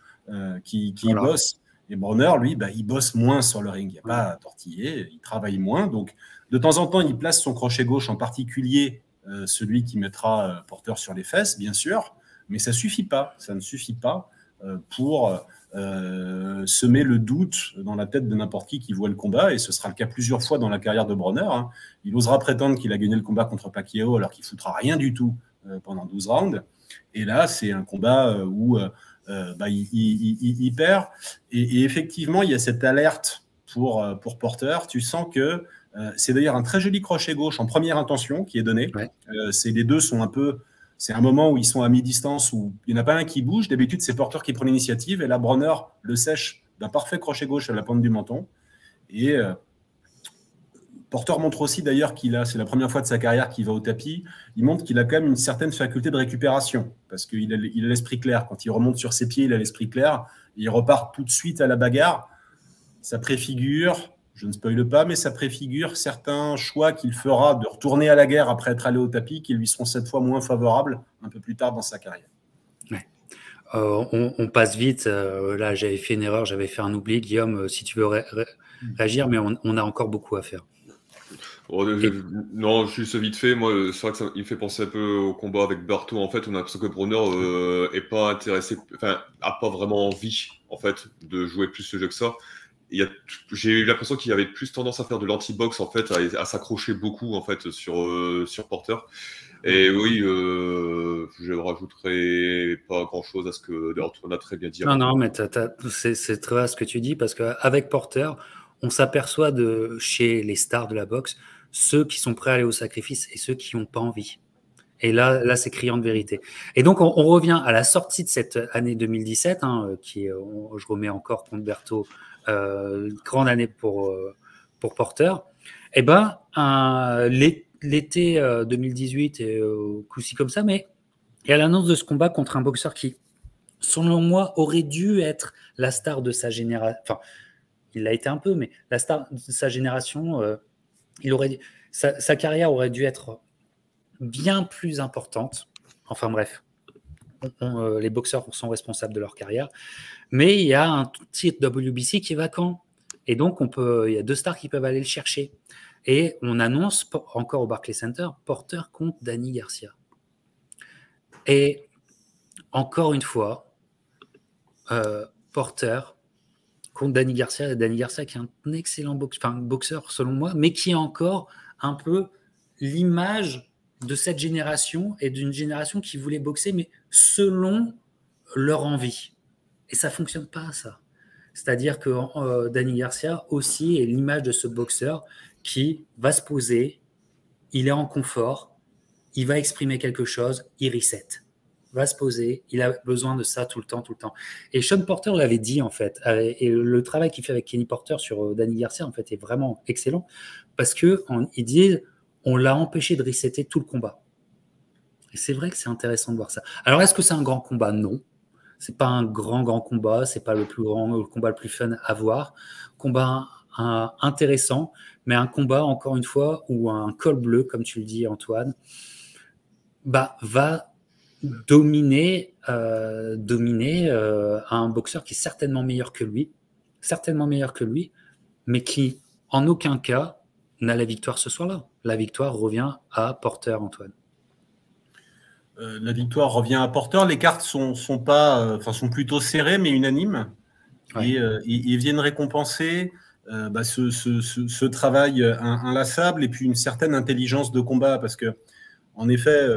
qui bosse. Et Broner, lui, il bosse moins sur le ring. Il n'y a pas à tortiller, il travaille moins. Donc, de temps en temps, il place son crochet gauche, en particulier celui qui mettra Porter sur les fesses, bien sûr, mais ça suffit pas. Ça ne suffit pas pour semer le doute dans la tête de n'importe qui voit le combat, et ce sera le cas plusieurs fois dans la carrière de Broner. Il osera prétendre qu'il a gagné le combat contre Pacquiao alors qu'il ne foutra rien du tout pendant 12 rounds. Et là, c'est un combat où il perd. Et effectivement, il y a cette alerte pour Porter. Tu sens que c'est d'ailleurs un très joli crochet gauche en première intention qui est donné. Les deux sont un peu... C'est un moment où ils sont à mi-distance, où il n'y en a pas un qui bouge. D'habitude, c'est Porter qui prend l'initiative. Et là, Broner le sèche d'un parfait crochet gauche à la pointe du menton. Et Porter montre aussi d'ailleurs c'est la première fois de sa carrière qu'il va au tapis. Il montre qu'il a quand même une certaine faculté de récupération, parce qu'il a l'esprit clair. Quand il remonte sur ses pieds, il a l'esprit clair. Et il repart tout de suite à la bagarre. Ça préfigure... Je ne spoile pas, mais ça préfigure certains choix qu'il fera de retourner à la guerre après être allé au tapis, qui lui seront cette fois moins favorables un peu plus tard dans sa carrière. Ouais. On passe vite. Là, j'avais fait une erreur, j'avais fait un oubli. Guillaume, si tu veux réagir, mais on a encore beaucoup à faire. Non, juste vite fait. Moi, c'est vrai que il me fait penser un peu au combat avec Berthaud. En fait, on a l'impression que Bronner est pas intéressé, enfin, a pas vraiment envie, en fait, de jouer plus ce jeu que ça. J'ai eu l'impression qu'il avait plus tendance à faire de l'anti-box, en fait, à s'accrocher beaucoup, en fait, sur Porter. Et oui, je ne rajouterai pas grand-chose à ce que Antoine a très bien dit. Non, mais c'est très vrai ce que tu dis, parce qu'avec Porter, on s'aperçoit chez les stars de la boxe, ceux qui sont prêts à aller au sacrifice et ceux qui n'ont pas envie. Et là c'est criant de vérité. Et donc, on revient à la sortie de cette année 2017, je remets encore contre Berthaud, grande année pour Porter. Eh ben, l'été 2018 est coup-ci comme ça, mais il y a l'annonce de ce combat contre un boxeur qui, selon moi, aurait dû être la star de sa génération. Enfin, il l'a été un peu, mais la star de sa génération, sa carrière aurait dû être bien plus importante. Enfin bref, les boxeurs sont responsables de leur carrière, mais il y a un titre WBC qui est vacant, et donc il y a deux stars qui peuvent aller le chercher. Et on annonce encore au Barclays Center Porter contre Danny Garcia. Et encore une fois, Porter contre Danny Garcia, et Danny Garcia qui est un excellent boxeur selon moi, mais qui est encore un peu l'image de cette génération et d'une génération qui voulait boxer, mais selon leur envie. Et ça ne fonctionne pas, ça. C'est-à-dire que Danny Garcia aussi est l'image de ce boxeur qui va se poser, il est en confort, il va exprimer quelque chose, il reset. Va se poser, il a besoin de ça tout le temps. Et Sean Porter l'avait dit, en fait, et le travail qu'il fait avec Kenny Porter sur Danny Garcia, en fait, est vraiment excellent, parce qu'il dit, on l'a empêché de resetter tout le combat. Et c'est vrai que c'est intéressant de voir ça. Alors, est-ce que c'est un grand combat? Non. C'est pas un grand combat, c'est pas le combat le plus fun à voir. Combat intéressant, mais un combat, encore une fois, où un col bleu, comme tu le dis, Antoine, va dominer un boxeur qui est certainement meilleur que lui, mais qui, en aucun cas, n'a la victoire ce soir-là. La victoire revient à Porter, Antoine. La victoire revient à Porter. Les cartes sont plutôt serrées, mais unanimes. Ouais. Et ils viennent récompenser ce travail inlassable et puis une certaine intelligence de combat, parce que, en effet,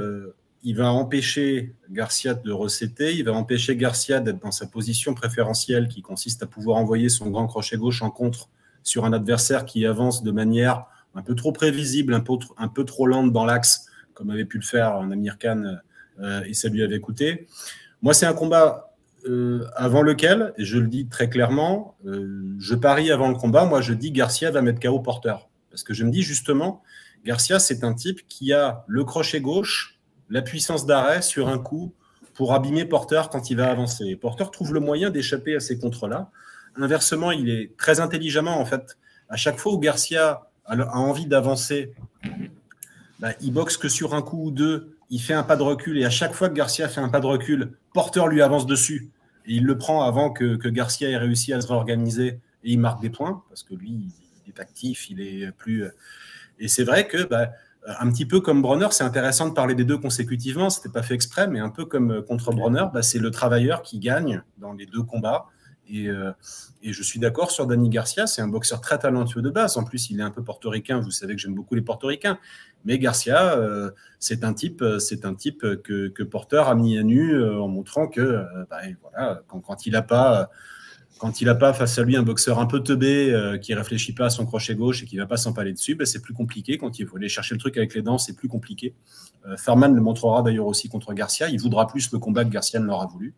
il va empêcher Garcia de resetter, il va empêcher Garcia d'être dans sa position préférentielle qui consiste à pouvoir envoyer son grand crochet gauche en contre sur un adversaire qui avance de manière un peu trop prévisible, un peu trop lente dans l'axe, comme avait pu le faire en Amir Khan, et ça lui avait coûté. Moi, c'est un combat avant lequel, et je le dis très clairement, je parie avant le combat, moi je dis Garcia va mettre KO Porter. Parce que je me dis justement, Garcia, c'est un type qui a le crochet gauche, la puissance d'arrêt sur un coup pour abîmer Porter quand il va avancer. Et Porter trouve le moyen d'échapper à ces contres-là. Inversement, il est très intelligemment, en fait, à chaque fois où Garcia a envie d'avancer, il boxe que sur un coup ou deux, il fait un pas de recul, et à chaque fois que Garcia fait un pas de recul, Porter lui avance dessus, et il le prend avant que Garcia ait réussi à se réorganiser, et il marque des points, parce que lui, il est actif, il est plus... Et c'est vrai que, un petit peu comme Bronner, c'est intéressant de parler des deux consécutivement, c'était pas fait exprès, mais un peu comme contre Bronner, c'est le travailleur qui gagne dans les deux combats. Et je suis d'accord sur Danny Garcia, c'est un boxeur très talentueux de base. En plus, il est un peu portoricain. Vous savez que j'aime beaucoup les portoricains. Mais Garcia, c'est un type que Porter a mis à nu en montrant que voilà, quand il n'a pas face à lui un boxeur un peu teubé qui ne réfléchit pas à son crochet gauche et qui ne va pas s'empaler dessus, c'est plus compliqué. Quand il faut aller chercher le truc avec les dents, c'est plus compliqué. Thurman le montrera d'ailleurs aussi contre Garcia. Il voudra plus le combat que Garcia ne l'aura voulu.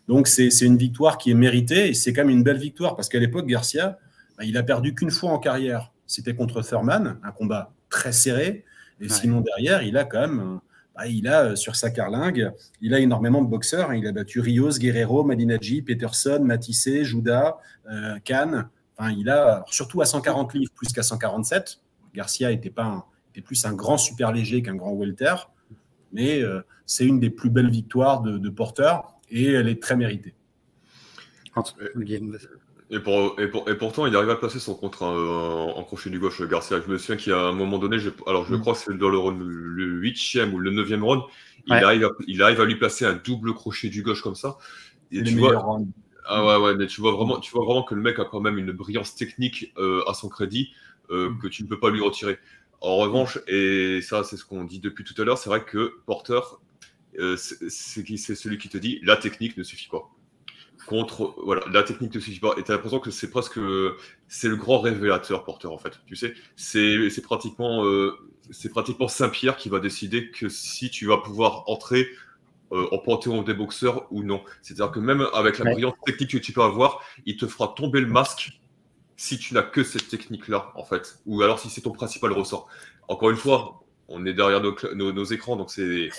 Donc, c'est une victoire qui est méritée, et c'est quand même une belle victoire, parce qu'à l'époque, Garcia, il a perdu qu'une fois en carrière. C'était contre Thurman, un combat très serré, et sinon derrière, il a quand même, sur sa carlingue, il a énormément de boxeurs. Il a battu Rios, Guerrero, Madinadji, Peterson, Matisse, Judah, Khan. Enfin, il a, surtout à 140 livres plus qu'à 147. Garcia était plus un grand super léger qu'un grand welter, mais c'est une des plus belles victoires de Porter et elle est très méritée. Et pourtant, il arrive à placer son contre en crochet du gauche, Garcia. Je me souviens qu'il y a un moment donné, je crois que c'est dans le 8e ou le 9e round, il arrive à lui placer un double crochet du gauche comme ça. Et tu vois, mais tu vois vraiment que le mec a quand même une brillance technique à son crédit que tu ne peux pas lui retirer. En revanche, et ça c'est ce qu'on dit depuis tout à l'heure, c'est vrai que Porter, c'est celui qui te dit la technique ne suffit pas. La technique ne suffit pas. Et tu as l'impression que c'est le grand révélateur, Porter, en fait. Tu sais, c'est pratiquement Saint-Pierre qui va décider que si tu vas pouvoir entrer en panthéon des boxeurs ou non. C'est-à-dire que même avec la brillante technique que tu peux avoir, il te fera tomber le masque si tu n'as que cette technique-là, en fait. Ou alors si c'est ton principal ressort. Encore une fois, on est derrière nos écrans, donc c'est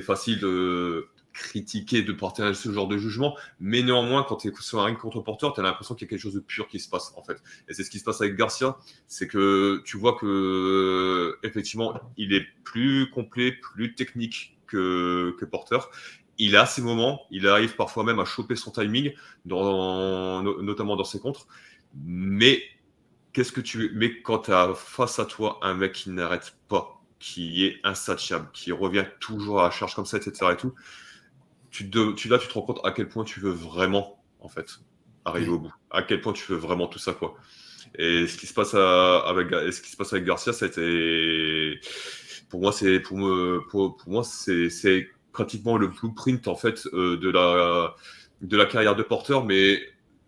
facile de critiquer, de porter ce genre de jugement, mais néanmoins, quand tu es sur un ring contre Porter, tu as l'impression qu'il y a quelque chose de pur qui se passe, en fait. Et c'est ce qui se passe avec Garcia, c'est que tu vois que, effectivement, il est plus complet, plus technique que Porter. Il a ses moments, il arrive parfois même à choper son timing, notamment dans ses contres, mais quand tu as face à toi un mec qui n'arrête pas, qui est insatiable, qui revient toujours à la charge comme ça, etc. et tout, tu te rends compte à quel point tu veux vraiment, en fait, arriver au bout. À quel point tu veux vraiment tout ça, quoi. Et ce qui se passe avec Garcia, ça a été, pour moi, c'est pratiquement le blueprint, en fait, de la carrière de Porter, mais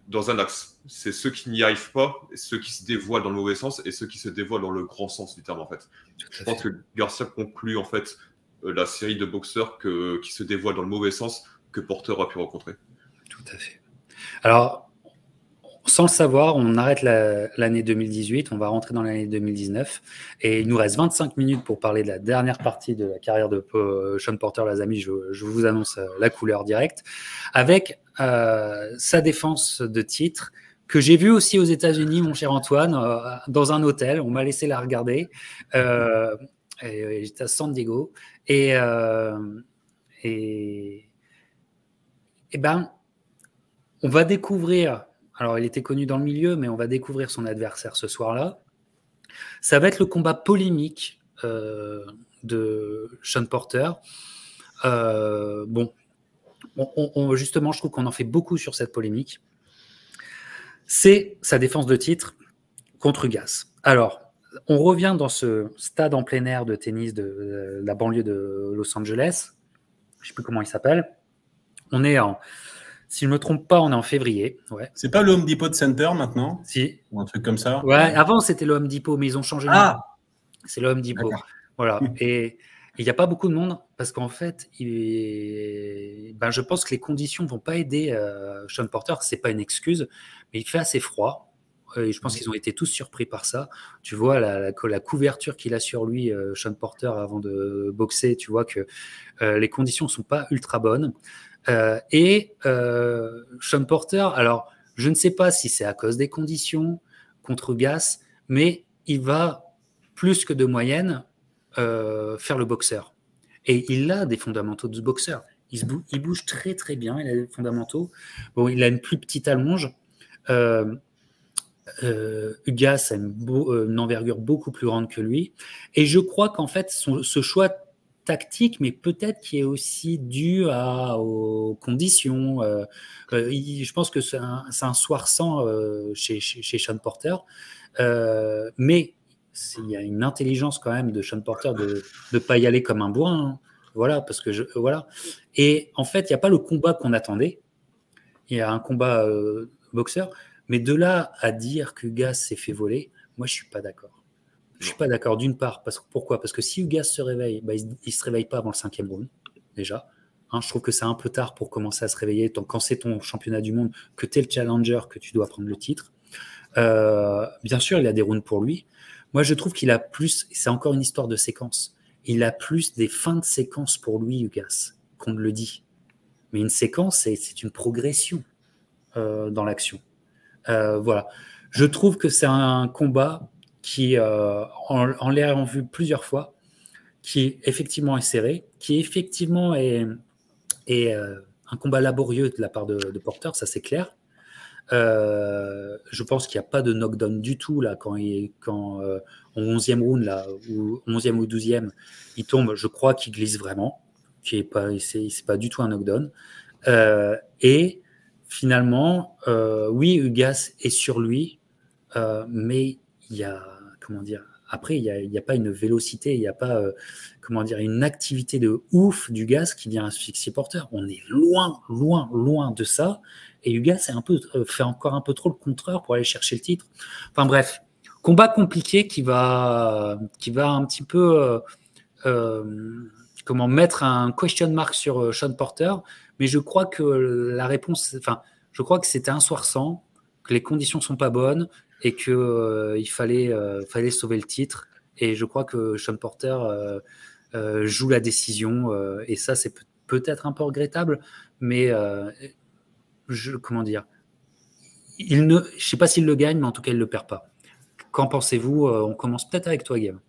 dans un axe. C'est ceux qui n'y arrivent pas, ceux qui se dévoilent dans le mauvais sens et ceux qui se dévoilent dans le grand sens du terme, en fait. Je pense que Garcia conclut, en fait, la série de boxeurs qui se dévoilent dans le mauvais sens que Porter a pu rencontrer. Tout à fait. Alors, sans le savoir, on arrête l'année 2018, on va rentrer dans l'année 2019 et il nous reste 25 minutes pour parler de la dernière partie de la carrière de Sean Porter, les amis. Je vous annonce la couleur directe avec sa défense de titre que j'ai vue aussi aux États-Unis, mon cher Antoine, dans un hôtel. On m'a laissé la regarder. J'étais à San Diego et ben, on va découvrir. Alors, il était connu dans le milieu, mais on va découvrir son adversaire ce soir-là. Ça va être le combat polémique de Sean Porter. Justement, je trouve qu'on en fait beaucoup sur cette polémique. C'est sa défense de titre contre Ugas. Alors, on revient dans ce stade en plein air de tennis de la banlieue de Los Angeles. Je ne sais plus comment il s'appelle. On est si je ne me trompe pas, on est en février. Ouais. C'est pas le Home Depot Center maintenant? Si. Ou un truc comme ça? Ouais, avant c'était le Home Depot, mais ils ont changé de nom. C'est le Home Depot. Voilà. Et il n'y a pas beaucoup de monde parce qu'en fait, je pense que les conditions ne vont pas aider Sean Porter. Ce n'est pas une excuse, mais il fait assez froid. Et je pense qu'ils ont été tous surpris par ça. Tu vois la couverture qu'il a sur lui, Sean Porter, avant de boxer. Tu vois que les conditions ne sont pas ultra bonnes. Sean Porter, alors je ne sais pas si c'est à cause des conditions contre Ugas, mais il va plus que de moyenne faire le boxeur. Et il a des fondamentaux de boxeur. Il bouge très très bien, il a des fondamentaux. Bon, il a une plus petite allonge. Ugas a une envergure beaucoup plus grande que lui. Et je crois qu'en fait, ce choix tactique, mais peut-être qui est aussi dû aux conditions. Je pense que c'est un soir sans chez Sean Porter. Mais il y a une intelligence quand même de Sean Porter de ne pas y aller comme un bourrin. Hein. Voilà, parce que voilà. Et en fait, il n'y a pas le combat qu'on attendait. Il y a un combat boxeur. Mais de là à dire qu'Ugas s'est fait voler, moi, je ne suis pas d'accord. Je ne suis pas d'accord d'une part. Pourquoi? Parce que si Ugas se réveille, il ne se réveille pas avant le 5e round, déjà. Je trouve que c'est un peu tard pour commencer à se réveiller quand c'est ton championnat du monde, que tu es le challenger, que tu dois prendre le titre. Bien sûr, il a des rounds pour lui. Moi, je trouve qu'il a plus, c'est encore une histoire de séquence, il a plus des fins de séquence pour lui, Ugas, qu'on ne le dit. Mais une séquence, c'est une progression dans l'action. Voilà. Je trouve que c'est un combat qui, en l'ayant vu plusieurs fois, qui effectivement est serré, qui effectivement est un combat laborieux de la part de Porter, ça c'est clair. Je pense qu'il n'y a pas de knockdown du tout là quand en 11e round là, ou 11e ou 12e, il tombe. Je crois qu'il glisse vraiment, c'est pas du tout un knockdown. Et finalement, oui, Ugas est sur lui, mais il y a, comment dire, après il y a pas une vélocité, il n'y a pas comment dire, une activité de ouf d'Ugas qui vient asphyxier Porter. On est loin de ça. Et Ugas fait encore un peu trop le contreur pour aller chercher le titre. Enfin bref, combat compliqué qui va un petit peu mettre un question mark sur Sean Porter. Mais je crois que la réponse, je crois que c'était un soir sans, que les conditions sont pas bonnes et que il fallait sauver le titre. Et je crois que Sean Porter joue la décision. Et ça, c'est peut-être un peu regrettable, mais comment dire, je ne sais pas s'il le gagne, mais en tout cas, il ne le perd pas. Qu'en pensez-vous? On commence peut-être avec toi, Guillaume.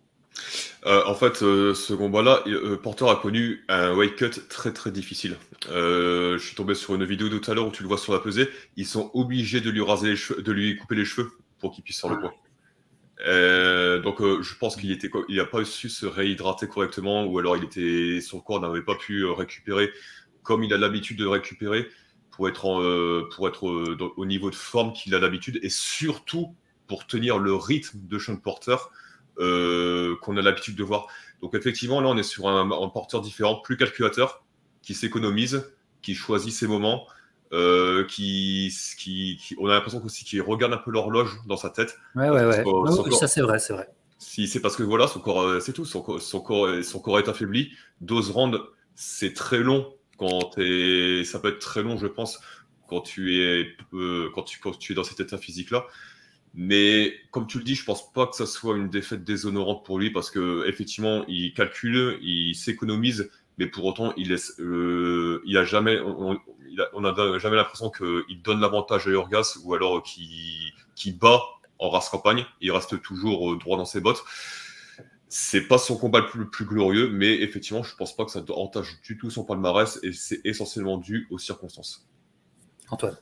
En fait, ce combat-là, Porter a connu un weight cut très très difficile. Je suis tombé sur une vidéo tout à l'heure où tu le vois sur la pesée. Ils sont obligés de lui raser les cheveux, de lui couper les cheveux pour qu'il puisse faire le poids. Donc, je pense qu'il n'a pas su se réhydrater correctement, ou alors son corps n'avait pas pu récupérer comme il a l'habitude de récupérer pour être au niveau de forme qu'il a l'habitude, et surtout pour tenir le rythme de Sean Porter qu'on a l'habitude de voir. Donc effectivement, là, on est sur un Porter différent, plus calculateur, qui s'économise, qui choisit ses moments, on a l'impression aussi qu'il regarde un peu l'horloge dans sa tête. Ouais. Ça, c'est vrai. Si c'est parce que voilà, son corps, c'est tout, son corps est affaibli. 12 rounds, c'est très long. Ça peut être très long, je pense, quand tu es dans cet état physique-là. Mais comme tu le dis, je pense pas que ça soit une défaite déshonorante pour lui, parce que effectivement, il calcule, il s'économise, mais pour autant, on n'a jamais l'impression qu'il donne l'avantage à Urgas, ou alors qu'il bat en race campagne. Il reste toujours droit dans ses bottes. C'est pas son combat le plus glorieux, mais effectivement, je pense pas que ça entache du tout son palmarès, et c'est essentiellement dû aux circonstances. Antoine,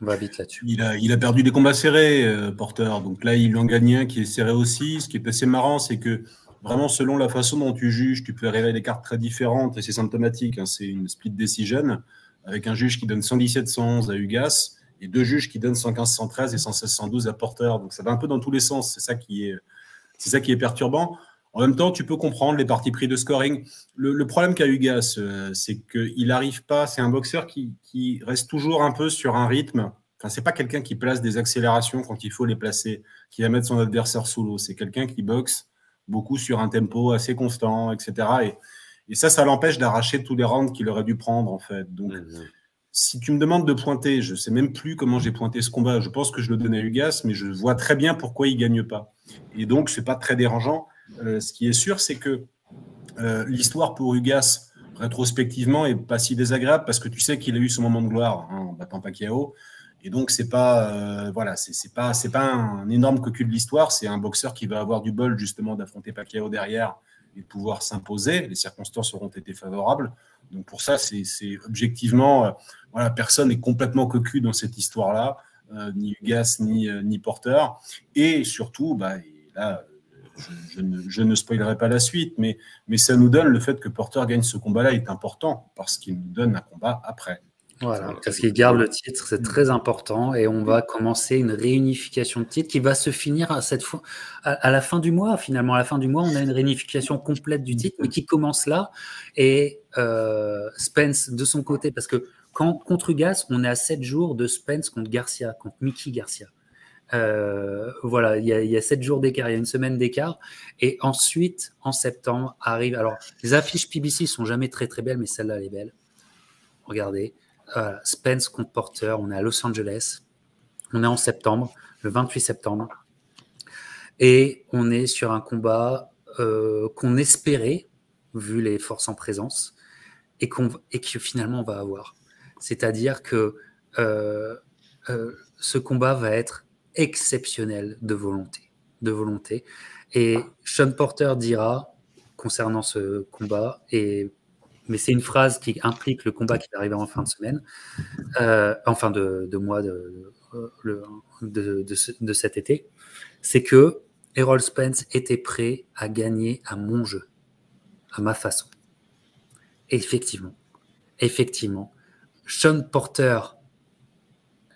on va vite là-dessus. Il a perdu des combats serrés, Porter. Donc là, il en gagne un qui est serré aussi. Ce qui est assez marrant, c'est que vraiment, selon la façon dont tu juges, tu peux arriver à des cartes très différentes, et c'est symptomatique. Hein, c'est une split decision avec un juge qui donne 117-111 à Ugas et deux juges qui donnent 115-113 et 116-112 à Porter. Donc ça va un peu dans tous les sens. C'est ça qui est perturbant. En même temps, tu peux comprendre les partis pris de scoring. Le problème qu'a Ugas, c'est qu'il n'arrive pas. C'est un boxeur qui reste toujours un peu sur un rythme. Enfin, c'est pas quelqu'un qui place des accélérations quand il faut les placer, qui va mettre son adversaire sous l'eau. C'est quelqu'un qui boxe beaucoup sur un tempo assez constant, etc. Et ça l'empêche d'arracher tous les rounds qu'il aurait dû prendre, en fait. Donc, si tu me demandes de pointer, je ne sais même plus comment j'ai pointé ce combat. Je pense que je le donnais à Ugas, mais je vois très bien pourquoi il ne gagne pas. Et donc, ce n'est pas très dérangeant. Ce qui est sûr, c'est que l'histoire pour Ugas, rétrospectivement, n'est pas si désagréable, parce que tu sais qu'il a eu son moment de gloire en battant Pacquiao. Et donc, c'est pas un énorme cocu de l'histoire. C'est un boxeur qui va avoir du bol, justement, d'affronter Pacquiao derrière et de pouvoir s'imposer. Les circonstances auront été favorables. Donc, pour ça, c'est objectivement, personne n'est complètement cocu dans cette histoire-là, ni Ugas, ni Porter. Et surtout, là, je ne spoilerai pas la suite, mais ça nous donne le fait que Porter gagne ce combat-là est important, parce qu'il nous donne un combat après. Voilà, parce qu'il garde le titre, c'est très important, et on va commencer une réunification de titre qui va se finir à la fin du mois. Finalement, à la fin du mois, on a une réunification complète du titre, mais qui commence là. Et Spence, de son côté, parce que contre Ugas, on est à 7 jours de Spence contre Mickey Garcia. Voilà, il y a 7 jours d'écart, il y a une semaine d'écart, et ensuite en septembre arrive. Alors, les affiches PBC sont jamais très très belles, mais celle-là elle est belle. Regardez, Spence contre Porter, on est à Los Angeles, on est en septembre, le 28 septembre, et on est sur un combat qu'on espérait, vu les forces en présence, et que finalement on va avoir. C'est-à-dire que ce combat va être exceptionnel de volonté. Et Sean Porter dira, concernant ce combat, mais c'est une phrase qui implique le combat qui est arrivé en fin de semaine, de mois de cet été, c'est que Errol Spence était prêt à gagner à mon jeu, à ma façon. Et effectivement, Sean Porter,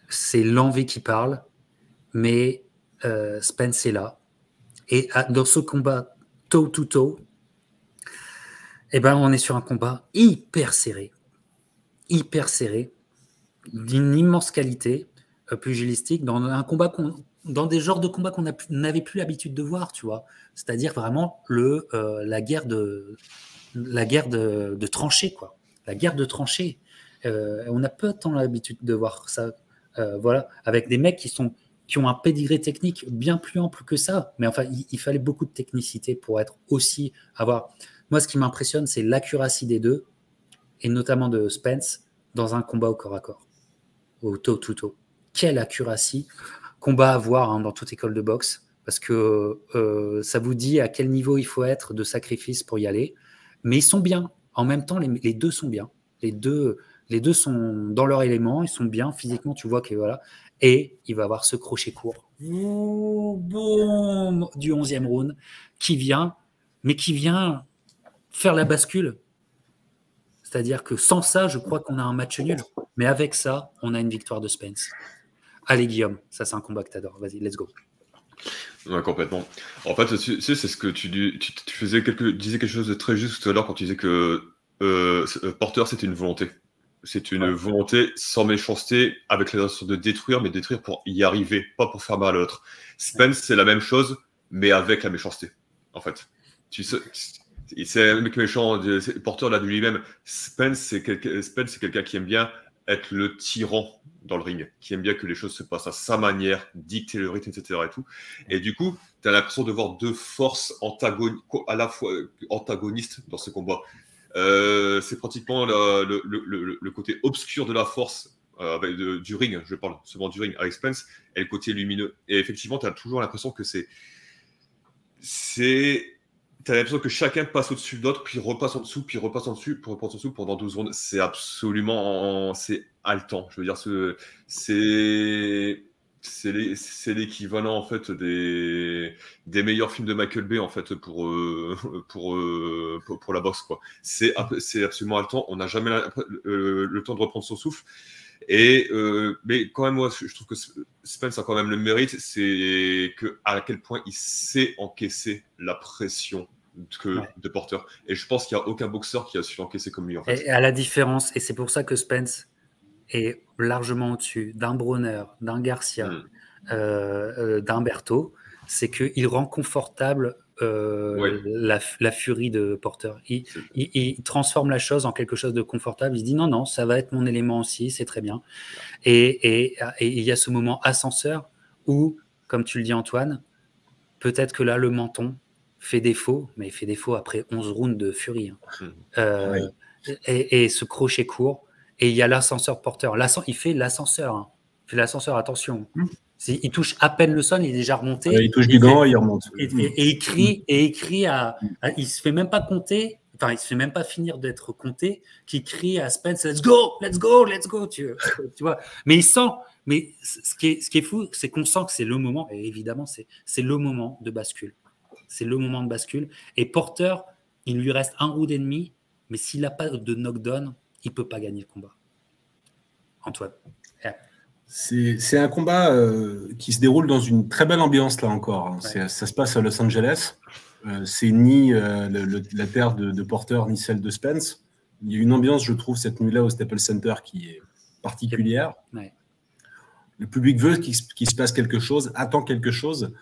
c'est l'envie qui parle, mais Spence est là. Et dans ce combat toe-to-toe, on est sur un combat hyper serré, d'une immense qualité pugilistique, dans des genres de combats qu'on n'avait plus l'habitude de voir, tu vois. C'est-à-dire vraiment la guerre de tranchées, quoi. La guerre de tranchées. On n'a pas tant l'habitude de voir ça, avec des mecs qui ont un pédigré technique bien plus ample que ça. Mais enfin, il fallait beaucoup de technicité pour avoir. Moi, ce qui m'impressionne, c'est l'accuracy des deux, et notamment de Spence, dans un combat au corps à corps, au toe-to-toe. Quelle accuracy! Combat à voir dans toute école de boxe, parce que ça vous dit à quel niveau il faut être de sacrifice pour y aller. Mais ils sont bien. En même temps, les deux sont bien. Les deux sont dans leur élément, ils sont bien physiquement, tu vois que voilà. Et il va avoir ce crochet court, boum, du 11e round, qui vient faire la bascule. C'est-à-dire que sans ça, je crois qu'on a un match nul. Mais avec ça, on a une victoire de Spence. Allez, Guillaume, ça c'est un combat que tu adores. Vas-y, let's go. Ouais, complètement. En fait, c'est ce que tu disais quelque chose de très juste tout à l'heure quand tu disais que Porter, c'était une volonté. C'est une volonté sans méchanceté, avec l'intention de détruire, mais détruire pour y arriver, pas pour faire mal à l'autre. Spence, c'est la même chose, mais avec la méchanceté, en fait. C'est un mec méchant, Porter l'a dit lui-même. Spence, c'est quelqu'un qui aime bien être le tyran dans le ring, qui aime bien que les choses se passent à sa manière, dicter le rythme, etc. Et tout. Et du coup, tu as l'impression de voir deux forces à la fois antagonistes dans ce combat. C'est pratiquement le côté obscur de la force du ring, je parle seulement du ring avec Spence, et le côté lumineux. Et effectivement, tu as toujours l'impression que t'as l'impression que chacun passe au-dessus de l'autre, puis repasse en dessous, puis repasse en dessous, puis repasse en dessous pendant 12 secondes. C'est absolument... C'est haletant. Je veux dire, c'est l'équivalent, en fait, des meilleurs films de Michael Bay, en fait, pour la boxe, quoi. C'est absolument haletant. On n'a jamais le temps de reprendre son souffle. Mais quand même, moi, je trouve que Spence a quand même le mérite, c'est à quel point il sait encaisser la pression de Porter. Et je pense qu'il n'y a aucun boxeur qui a su encaisser comme lui, en fait. Et à la différence, et c'est pour ça que Spence est largement au-dessus d'un Bronner, d'un Garcia, d'un Berto, c'est qu'il rend confortable la furie de Porter. Il transforme la chose en quelque chose de confortable. Il se dit non, ça va être mon élément aussi, c'est très bien. Et il y a ce moment ascenseur où, comme tu le dis Antoine, peut-être que là le menton fait défaut, mais il fait défaut après 11 rounds de furie. Et ce crochet court, et il y a l'ascenseur Porter. Il fait l'ascenseur. Il fait l'ascenseur, attention. Il touche à peine le sol, il est déjà remonté. Il touche du gant, il remonte. Et il crie, il se fait même pas compter, enfin, il se fait même pas finir d'être compté, qui crie à Spence, let's go, tu vois. Mais il sent, mais ce qui est fou, c'est qu'on sent que c'est le moment, et évidemment, c'est le moment de bascule. C'est le moment de bascule. Et Porter, il lui reste un round et demi, mais s'il n'a pas de knockdown, il peut pas gagner le combat. Antoine. C'est un combat qui se déroule dans une très belle ambiance, là encore. Ça se passe à Los Angeles. C'est ni la terre de Porter, ni celle de Spence. Il y a une ambiance, je trouve, cette nuit-là au Staples Center qui est particulière. Le public veut qu'il se passe quelque chose, attend quelque chose.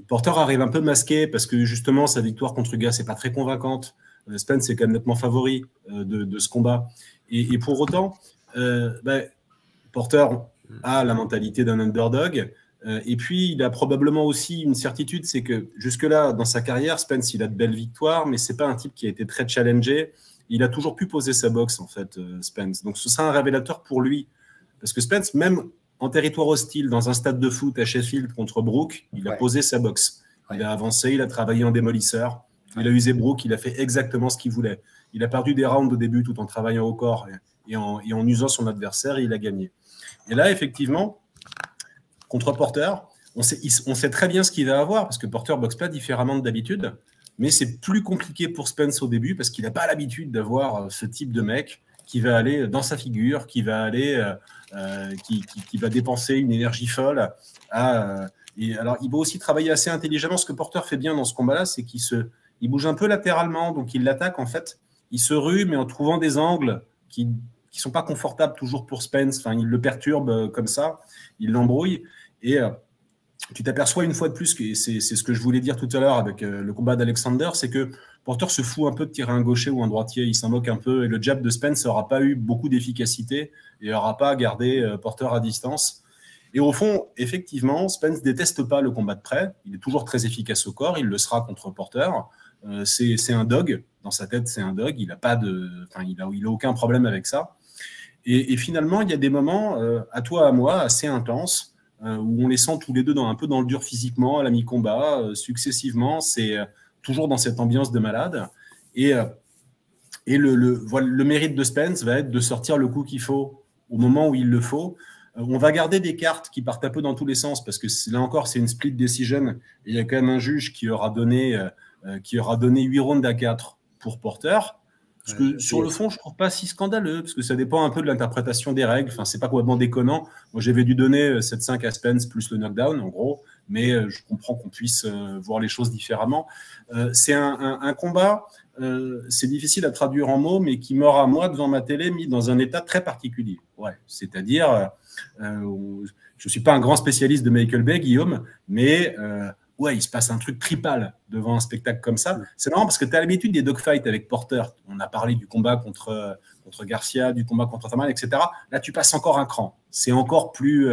Porter arrive un peu masqué parce que, justement, sa victoire contre Ugas n'est pas très convaincante. Spence est quand même nettement favori de ce combat. Et pour autant, Porter a la mentalité d'un underdog. Et puis, il a probablement aussi une certitude, c'est que jusque-là, dans sa carrière, Spence, il a de belles victoires, mais ce n'est pas un type qui a été très challengé. Il a toujours pu poser sa boxe, en fait, Spence. Donc, ce sera un révélateur pour lui. Parce que Spence, même en territoire hostile, dans un stade de foot à Sheffield contre Brook, il a posé sa boxe. Il a avancé, il a travaillé en démolisseur, il a usé Brook, il a fait exactement ce qu'il voulait. Il a perdu des rounds au début tout en travaillant au corps et en usant son adversaire, et il a gagné. Et là, effectivement, contre Porter, on sait très bien ce qu'il va avoir, parce que Porter ne boxe pas différemment de d'habitude, mais c'est plus compliqué pour Spence au début, parce qu'il n'a pas l'habitude d'avoir ce type de mec qui va aller dans sa figure, qui va dépenser une énergie folle. Et alors, il va aussi travailler assez intelligemment. Ce que Porter fait bien dans ce combat-là, c'est qu'il bouge un peu latéralement, donc il l'attaque en fait. Il se rue, mais en trouvant des angles qui sont pas confortables toujours pour Spence. Enfin, il le perturbe comme ça, il l'embrouille. Et tu t'aperçois une fois de plus, que c'est ce que je voulais dire tout à l'heure avec le combat d'Alexander, c'est que Porter se fout un peu de tirer un gaucher ou un droitier, il s'en moque un peu, et le jab de Spence n'aura pas eu beaucoup d'efficacité et n'aura pas gardé Porter à distance. Et au fond, effectivement, Spence déteste pas le combat de près, il est toujours très efficace au corps, il le sera contre Porter. C'est un dog, dans sa tête c'est un dog, il a aucun problème avec ça. Et finalement, il y a des moments, à toi, à moi, assez intenses, où on les sent tous les deux un peu dans le dur physiquement, à la mi-combat, successivement, c'est toujours dans cette ambiance de malade. Et le mérite de Spence va être de sortir le coup qu'il faut au moment où il le faut. On va garder des cartes qui partent un peu dans tous les sens, parce que là encore, c'est une split decision. Et il y a quand même un juge qui aura donné 8 rounds à 4 pour Porter. Parce que sur le fond, je ne trouve pas si scandaleux, parce que ça dépend un peu de l'interprétation des règles. Enfin, c'est pas complètement déconnant. Moi, j'avais dû donner 7-5 à Spence plus le knockdown, en gros. Mais je comprends qu'on puisse voir les choses différemment. C'est un combat, c'est difficile à traduire en mots, mais qui m'aura, moi, devant ma télé, mis dans un état très particulier. Ouais, c'est-à-dire, je ne suis pas un grand spécialiste de Michael Bay, Guillaume, mais ouais, il se passe un truc tripal devant un spectacle comme ça. C'est marrant parce que tu as l'habitude des dogfights avec Porter. On a parlé du combat contre Garcia, du combat contre Thurman, etc. Là, tu passes encore un cran. C'est encore plus...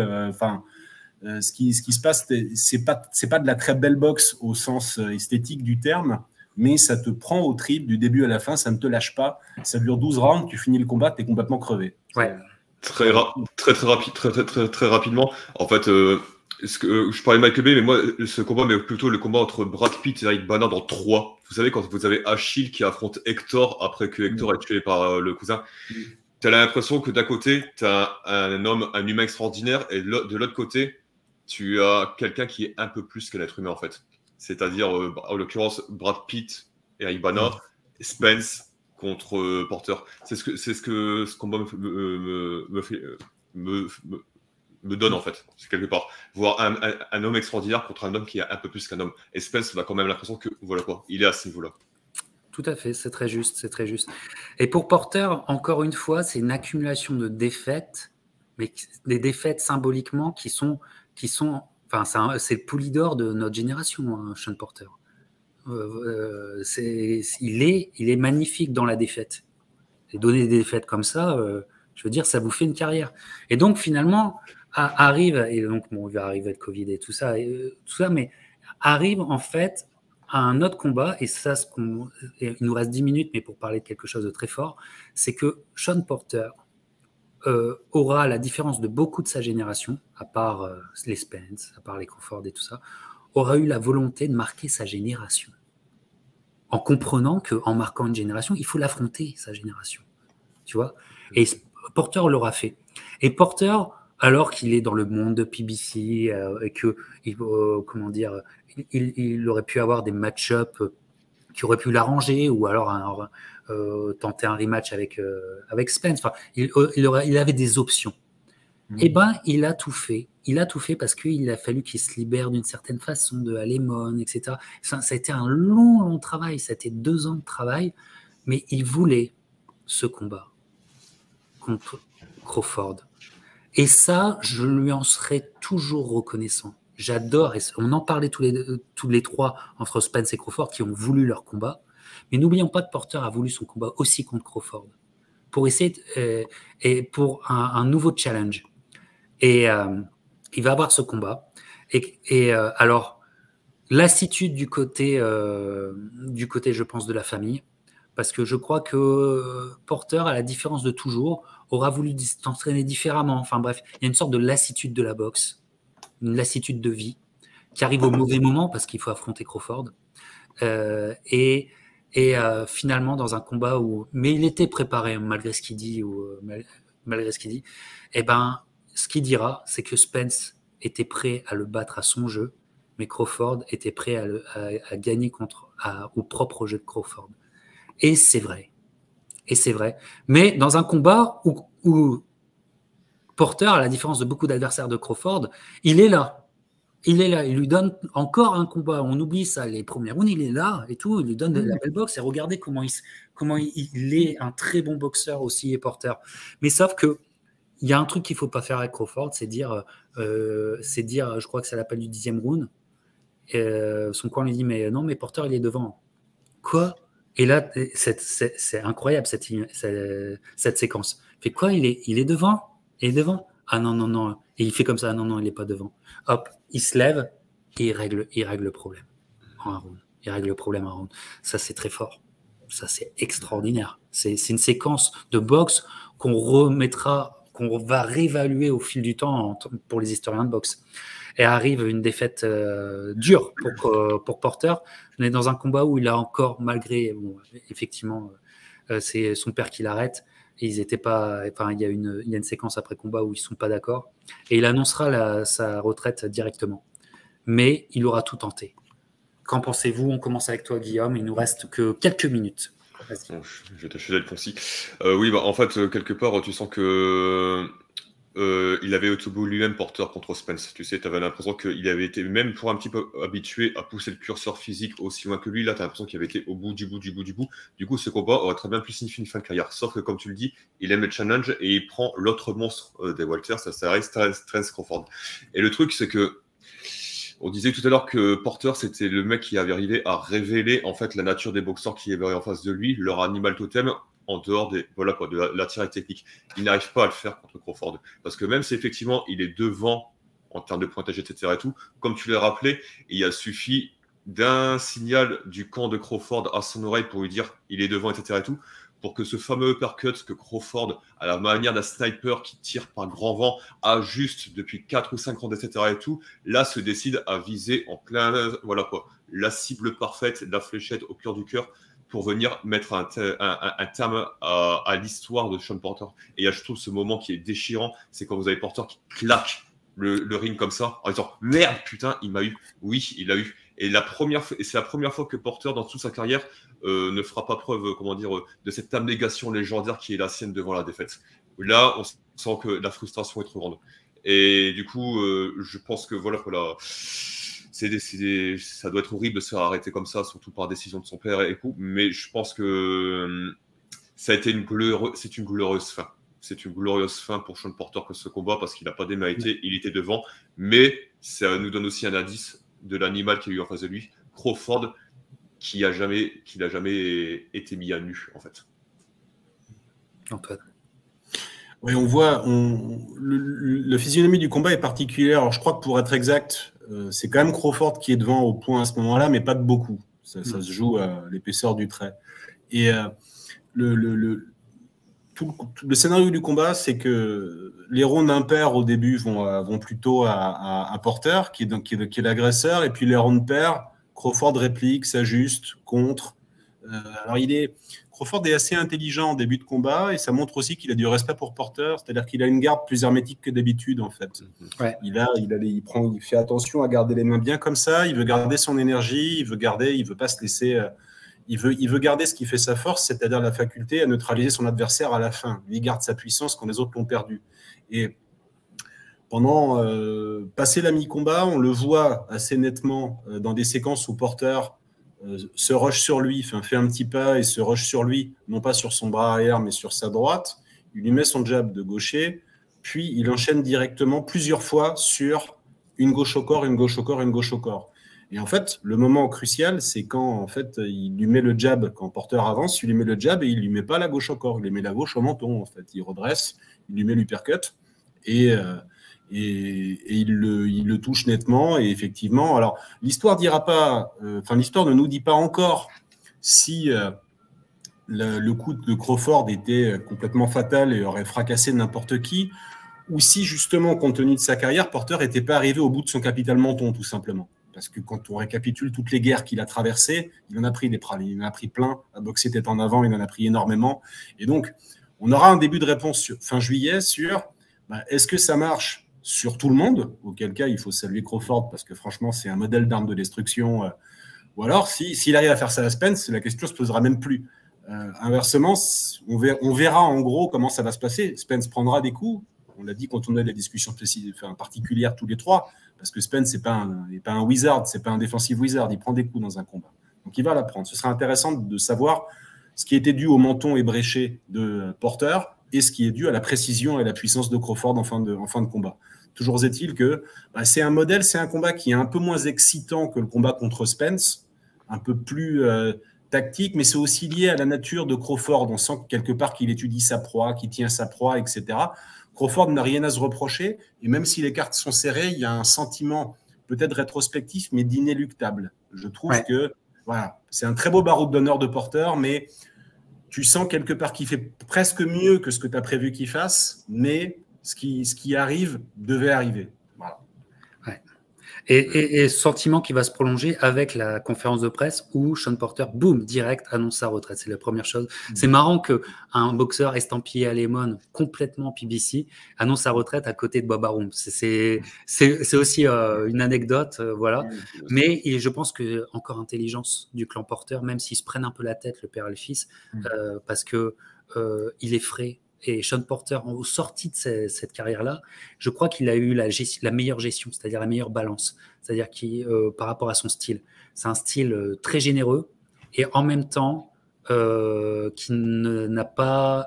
ce qui se passe, c'est pas de la très belle boxe au sens esthétique du terme, mais ça te prend au trip du début à la fin, ça ne te lâche pas. Ça dure 12 rounds, tu finis le combat, tu es complètement crevé. Ouais. Très rapidement. En fait, je parlais de Michael Bay, mais moi, ce combat, mais plutôt le combat entre Brad Pitt et Eric Bana dans 3. Vous savez, quand vous avez Achille qui affronte Hector après que Hector est tué par le cousin, tu as l'impression que d'un côté, tu as un humain extraordinaire, et de l'autre côté, tu as quelqu'un qui est un peu plus qu'un être humain, en fait. C'est-à-dire, en l'occurrence, Brad Pitt et Eric Bana, Spence contre Porter. C'est ce que ce combat me donne, en fait, quelque part. Voir un homme extraordinaire contre un homme qui est un peu plus qu'un homme. Et Spence, on a quand même l'impression que, voilà quoi, il est à ce niveau-là. Tout à fait, c'est très juste, c'est très juste. Et pour Porter, encore une fois, c'est une accumulation de défaites, mais des défaites symboliquement qui sont enfin, c'est le Poulidor de notre génération, hein, Sean Porter. Il est magnifique dans la défaite. Et donner des défaites comme ça, je veux dire, ça vous fait une carrière. Et donc, finalement, arrive, et donc, bon, il va arriver avec Covid et tout ça, mais arrive en fait à un autre combat, et ça, il nous reste 10 minutes, mais pour parler de quelque chose de très fort, c'est que Sean Porter aura, la différence de beaucoup de sa génération, à part les Spence, à part les Crawford et tout ça, aura eu la volonté de marquer sa génération. En comprenant qu'en marquant une génération, il faut l'affronter, sa génération. Tu vois ? Et Porter l'aura fait. Et Porter, alors qu'il est dans le monde de PBC, et que, comment dire, il aurait pu avoir des match-ups qui auraient pu l'arranger, ou alors tenter un rematch avec Spence. Enfin, il avait des options. Eh ben, il a tout fait. Il a tout fait parce qu'il a fallu qu'il se libère d'une certaine façon de Alemon, etc. Ça a été un long travail. Ça a été 2 ans de travail. Mais il voulait ce combat contre Crawford. Et ça, je lui en serai toujours reconnaissant. J'adore. Et on en parlait tous les 3 entre Spence et Crawford qui ont voulu leur combat. Mais n'oublions pas que Porter a voulu son combat aussi contre Crawford pour essayer et pour un nouveau challenge. Et il va avoir ce combat. Et alors, lassitude du côté, je pense, de la famille. parce que je crois que Porter, à la différence de toujours, aura voulu s'entraîner différemment. Enfin bref, il y a une sorte de lassitude de la boxe, une lassitude de vie, qui arrive au mauvais moment parce qu'il faut affronter Crawford. Finalement, dans un combat où... Mais il était préparé, malgré ce qu'il dit, malgré ce qu'il dit, eh ben, ce qu'il dira, c'est que Spence était prêt à le battre à son jeu, mais Crawford était prêt à gagner au propre jeu de Crawford. Et c'est vrai. Et c'est vrai. Mais dans un combat où Porter, à la différence de beaucoup d'adversaires de Crawford, il est là. Il est là. Il lui donne encore un combat. On oublie ça. Les premiers rounds, il est là et tout. Il lui donne de la belle boxe. Et regardez comment il est un très bon boxeur aussi, et Porter. Mais sauf que il y a un truc qu'il ne faut pas faire avec Crawford, c'est dire, je crois que ça l'appelle du 10e round. Son coin lui dit, mais non, mais Porter, il est devant. Quoi? Et là, c'est incroyable cette séquence. Il fait quoi? Il est devant? Il est devant? Ah non, non, non. Et il fait comme ça. Non, non, il n'est pas devant. Hop, il se lève et il règle le problème en un round. Il règle le problème en un round. Ça, c'est très fort. Ça, c'est extraordinaire. C'est une séquence de boxe qu'on va réévaluer au fil du temps pour les historiens de boxe. Et arrive une défaite dure pour Porter. On est dans un combat où il a encore, malgré, effectivement, c'est son père qui l'arrête. Et ils étaient pas. Enfin, il y a une séquence après combat où ils sont pas d'accord. Et il annoncera sa retraite directement. Mais il aura tout tenté. Qu'en pensez-vous? On commence avec toi, Guillaume. Il nous reste que quelques minutes. Bon, je vais tâcher d'être concis. Oui, en fait, quelque part, tu sens que il avait autobout lui-même Porter contre Spence. Tu sais, tu avais l'impression qu'il avait été, même pour un petit peu habitué à pousser le curseur physique aussi loin que lui, là, tu as l'impression qu'il avait été au bout du bout. Du coup, ce combat aurait très bien pu signifier une fin de carrière. Sauf que, comme tu le dis, il aime le challenge et il prend l'autre monstre des Walters, ça reste Terence Crawford. Et le truc, c'est que on disait tout à l'heure que Porter, c'était le mec qui avait arrivé à révéler en fait la nature des boxeurs qui avaient en face de lui, leur animal totem, en dehors de la tirade technique. Il n'arrive pas à le faire contre Crawford. Parce que même si effectivement il est devant en termes de pointage, etc. et tout, comme tu l'as rappelé, il a suffi d'un signal du camp de Crawford à son oreille pour lui dire il est devant, etc. et tout, pour que ce fameux uppercut que Crawford, à la manière d'un sniper qui tire par grand vent, ajuste depuis 4 ou 5 rounds, etc. et tout, là se décide à viser en plein, voilà quoi, la cible parfaite, la fléchette au cœur du cœur, pour venir mettre un terme à l'histoire de Sean Porter. Et là, je trouve ce moment qui est déchirant, c'est quand vous avez Porter qui claque le ring comme ça, en disant « Merde, putain, il m'a eu ». Oui, il l'a eu. Et c'est la première fois que Porter, dans toute sa carrière, ne fera pas preuve, de cette abnégation légendaire qui est la sienne devant la défaite. Là, on sent que la frustration est trop grande. Et du coup, je pense que voilà, ça doit être horrible de se faire arrêter comme ça, surtout par décision de son père et tout. Mais je pense que ça a été c'est une glorieuse fin. C'est une glorieuse fin pour Sean Porter que ce combat, parce qu'il n'a pas démérité, il était devant. Mais ça nous donne aussi un indice de l'animal qu'il y a eu en face de lui, Crawford, qui n'a jamais été mis à nu, en fait. Antoine. Oui, on voit, la physionomie du combat est particulière. Alors, je crois que pour être exact, c'est quand même Crawford qui est devant au point à ce moment-là, mais pas de beaucoup. Ça se joue à l'épaisseur du trait. Et le scénario du combat, c'est que les rounds impairs au début vont plutôt à Porter, qui est l'agresseur, et puis les rounds pairs, Crawford réplique, s'ajuste, contre. Alors Crawford est assez intelligent en début de combat, et ça montre aussi qu'il a du respect pour Porter, c'est-à-dire qu'il a une garde plus hermétique que d'habitude en fait. Ouais. Il fait attention à garder les mains bien comme ça, il veut garder son énergie, il veut pas se laisser. Il veut garder ce qui fait sa force, c'est-à-dire la faculté à neutraliser son adversaire à la fin. Lui, il garde sa puissance quand les autres l'ont perdu. Et pendant passer la mi-combat, on le voit assez nettement dans des séquences où Porter se rush sur lui, fait un petit pas et se rush sur lui, non pas sur son bras arrière, mais sur sa droite. Il lui met son jab de gaucher, puis il enchaîne directement plusieurs fois sur une gauche au corps, une gauche au corps, une gauche au corps. Et en fait, le moment crucial, c'est quand en fait, il lui met le jab, quand Porter avance, il lui met le jab et il lui met pas la gauche au corps, il lui met la gauche au menton. En fait, il redresse, il lui met l'uppercut et il le touche nettement. Et effectivement, alors l'histoire dira pas, l'histoire ne nous dit pas encore si le coup de Crawford était complètement fatal et aurait fracassé n'importe qui, ou si justement, compte tenu de sa carrière, Porter n'était pas arrivé au bout de son capital menton, tout simplement. Parce que quand on récapitule toutes les guerres qu'il a traversées, il en a pris il en a pris plein. À boxer tête en avant, il en a pris énormément. Et donc, on aura un début de réponse fin juillet sur est-ce que ça marche sur tout le monde, auquel cas il faut saluer Crawford parce que franchement c'est un modèle d'arme de destruction, ou alors s'il arrive à faire ça à Spence, la question ne se posera même plus. Inversement, on verra en gros comment ça va se passer. Spence prendra des coups, on l'a dit quand on a des discussions particulières tous les trois, parce que Spence n'est pas un wizard, c'est pas un defensive wizard, il prend des coups dans un combat, donc il va la prendre. Ce sera intéressant de savoir ce qui était dû au menton ébréché de Porter et ce qui est dû à la précision et la puissance de Crawford en fin de combat. Toujours est-il que c'est un modèle, c'est un combat qui est un peu moins excitant que le combat contre Spence, un peu plus tactique, mais c'est aussi lié à la nature de Crawford. On sent quelque part qu'il étudie sa proie, qu'il tient sa proie, etc. Crawford n'a rien à se reprocher, et même si les cartes sont serrées, il y a un sentiment peut-être rétrospectif, mais d'inéluctable. Je trouve que voilà, c'est un très beau baroud d'honneur de Porter, mais tu sens quelque part qu'il fait presque mieux que ce que tu as prévu qu'il fasse, mais ce qui arrive devait arriver. Voilà. Ouais. Et sentiment qui va se prolonger avec la conférence de presse où Sean Porter, boum, direct, annonce sa retraite. C'est la première chose. C'est marrant qu'un boxeur estampillé à Lemon, complètement PBC, annonce sa retraite à côté de Bob Arum. C'est aussi une anecdote, voilà. Mais je pense que encore intelligence du clan Porter, même s'ils se prennent un peu la tête, le père et le fils, parce que il est frais. Et Sean Porter, en sortie de cette carrière-là, je crois qu'il a eu la meilleure gestion, c'est-à-dire la meilleure balance, c'est-à-dire par rapport à son style. C'est un style très généreux et en même temps qui n'a pas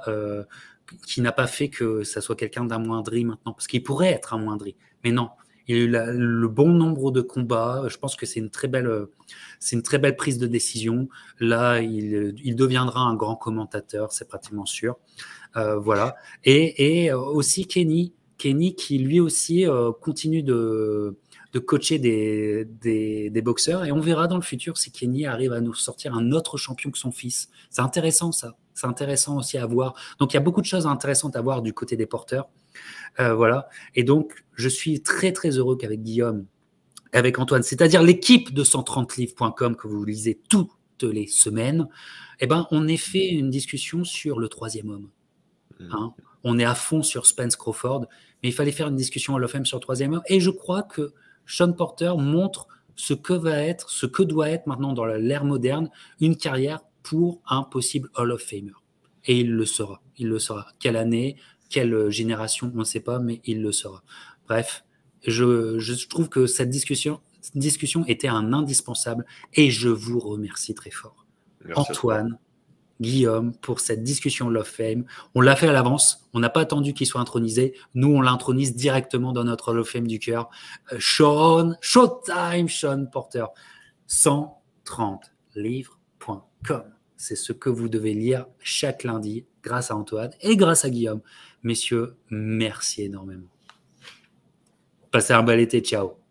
fait que ça soit quelqu'un d'amoindri maintenant, parce qu'il pourrait être amoindri, mais non. Il a eu le bon nombre de combats. Je pense que c'est une très belle prise de décision. Là, il deviendra un grand commentateur, c'est pratiquement sûr. Voilà. Et aussi Kenny qui lui aussi continue de coacher des boxeurs, et on verra dans le futur si Kenny arrive à nous sortir un autre champion que son fils. C'est intéressant ça. C'est intéressant aussi à voir. Donc il y a beaucoup de choses intéressantes à voir du côté des porteurs. Voilà. Et donc je suis très très heureux qu'avec Guillaume, avec Antoine, c'est-à-dire l'équipe de 130livres.com que vous lisez toutes les semaines, on ait fait une discussion sur le troisième homme. Hein, on est à fond sur Spence Crawford, mais il fallait faire une discussion Hall of Fame sur le troisième homme, et je crois que Sean Porter montre ce que doit être maintenant dans l'ère moderne une carrière pour un possible Hall of Famer, et il le sera. Quelle année, quelle génération, on ne sait pas, mais il le sera. Bref, je trouve que cette discussion était un indispensable, et je vous remercie très fort. Merci Antoine, Guillaume, pour cette discussion Hall of Fame. On l'a fait à l'avance, on n'a pas attendu qu'il soit intronisé. Nous, on l'intronise directement dans notre Hall of Fame du cœur. Showtime, Sean Porter. 130livres.com. C'est ce que vous devez lire chaque lundi, grâce à Antoine et grâce à Guillaume. Messieurs, merci énormément. Passez un bel été, ciao.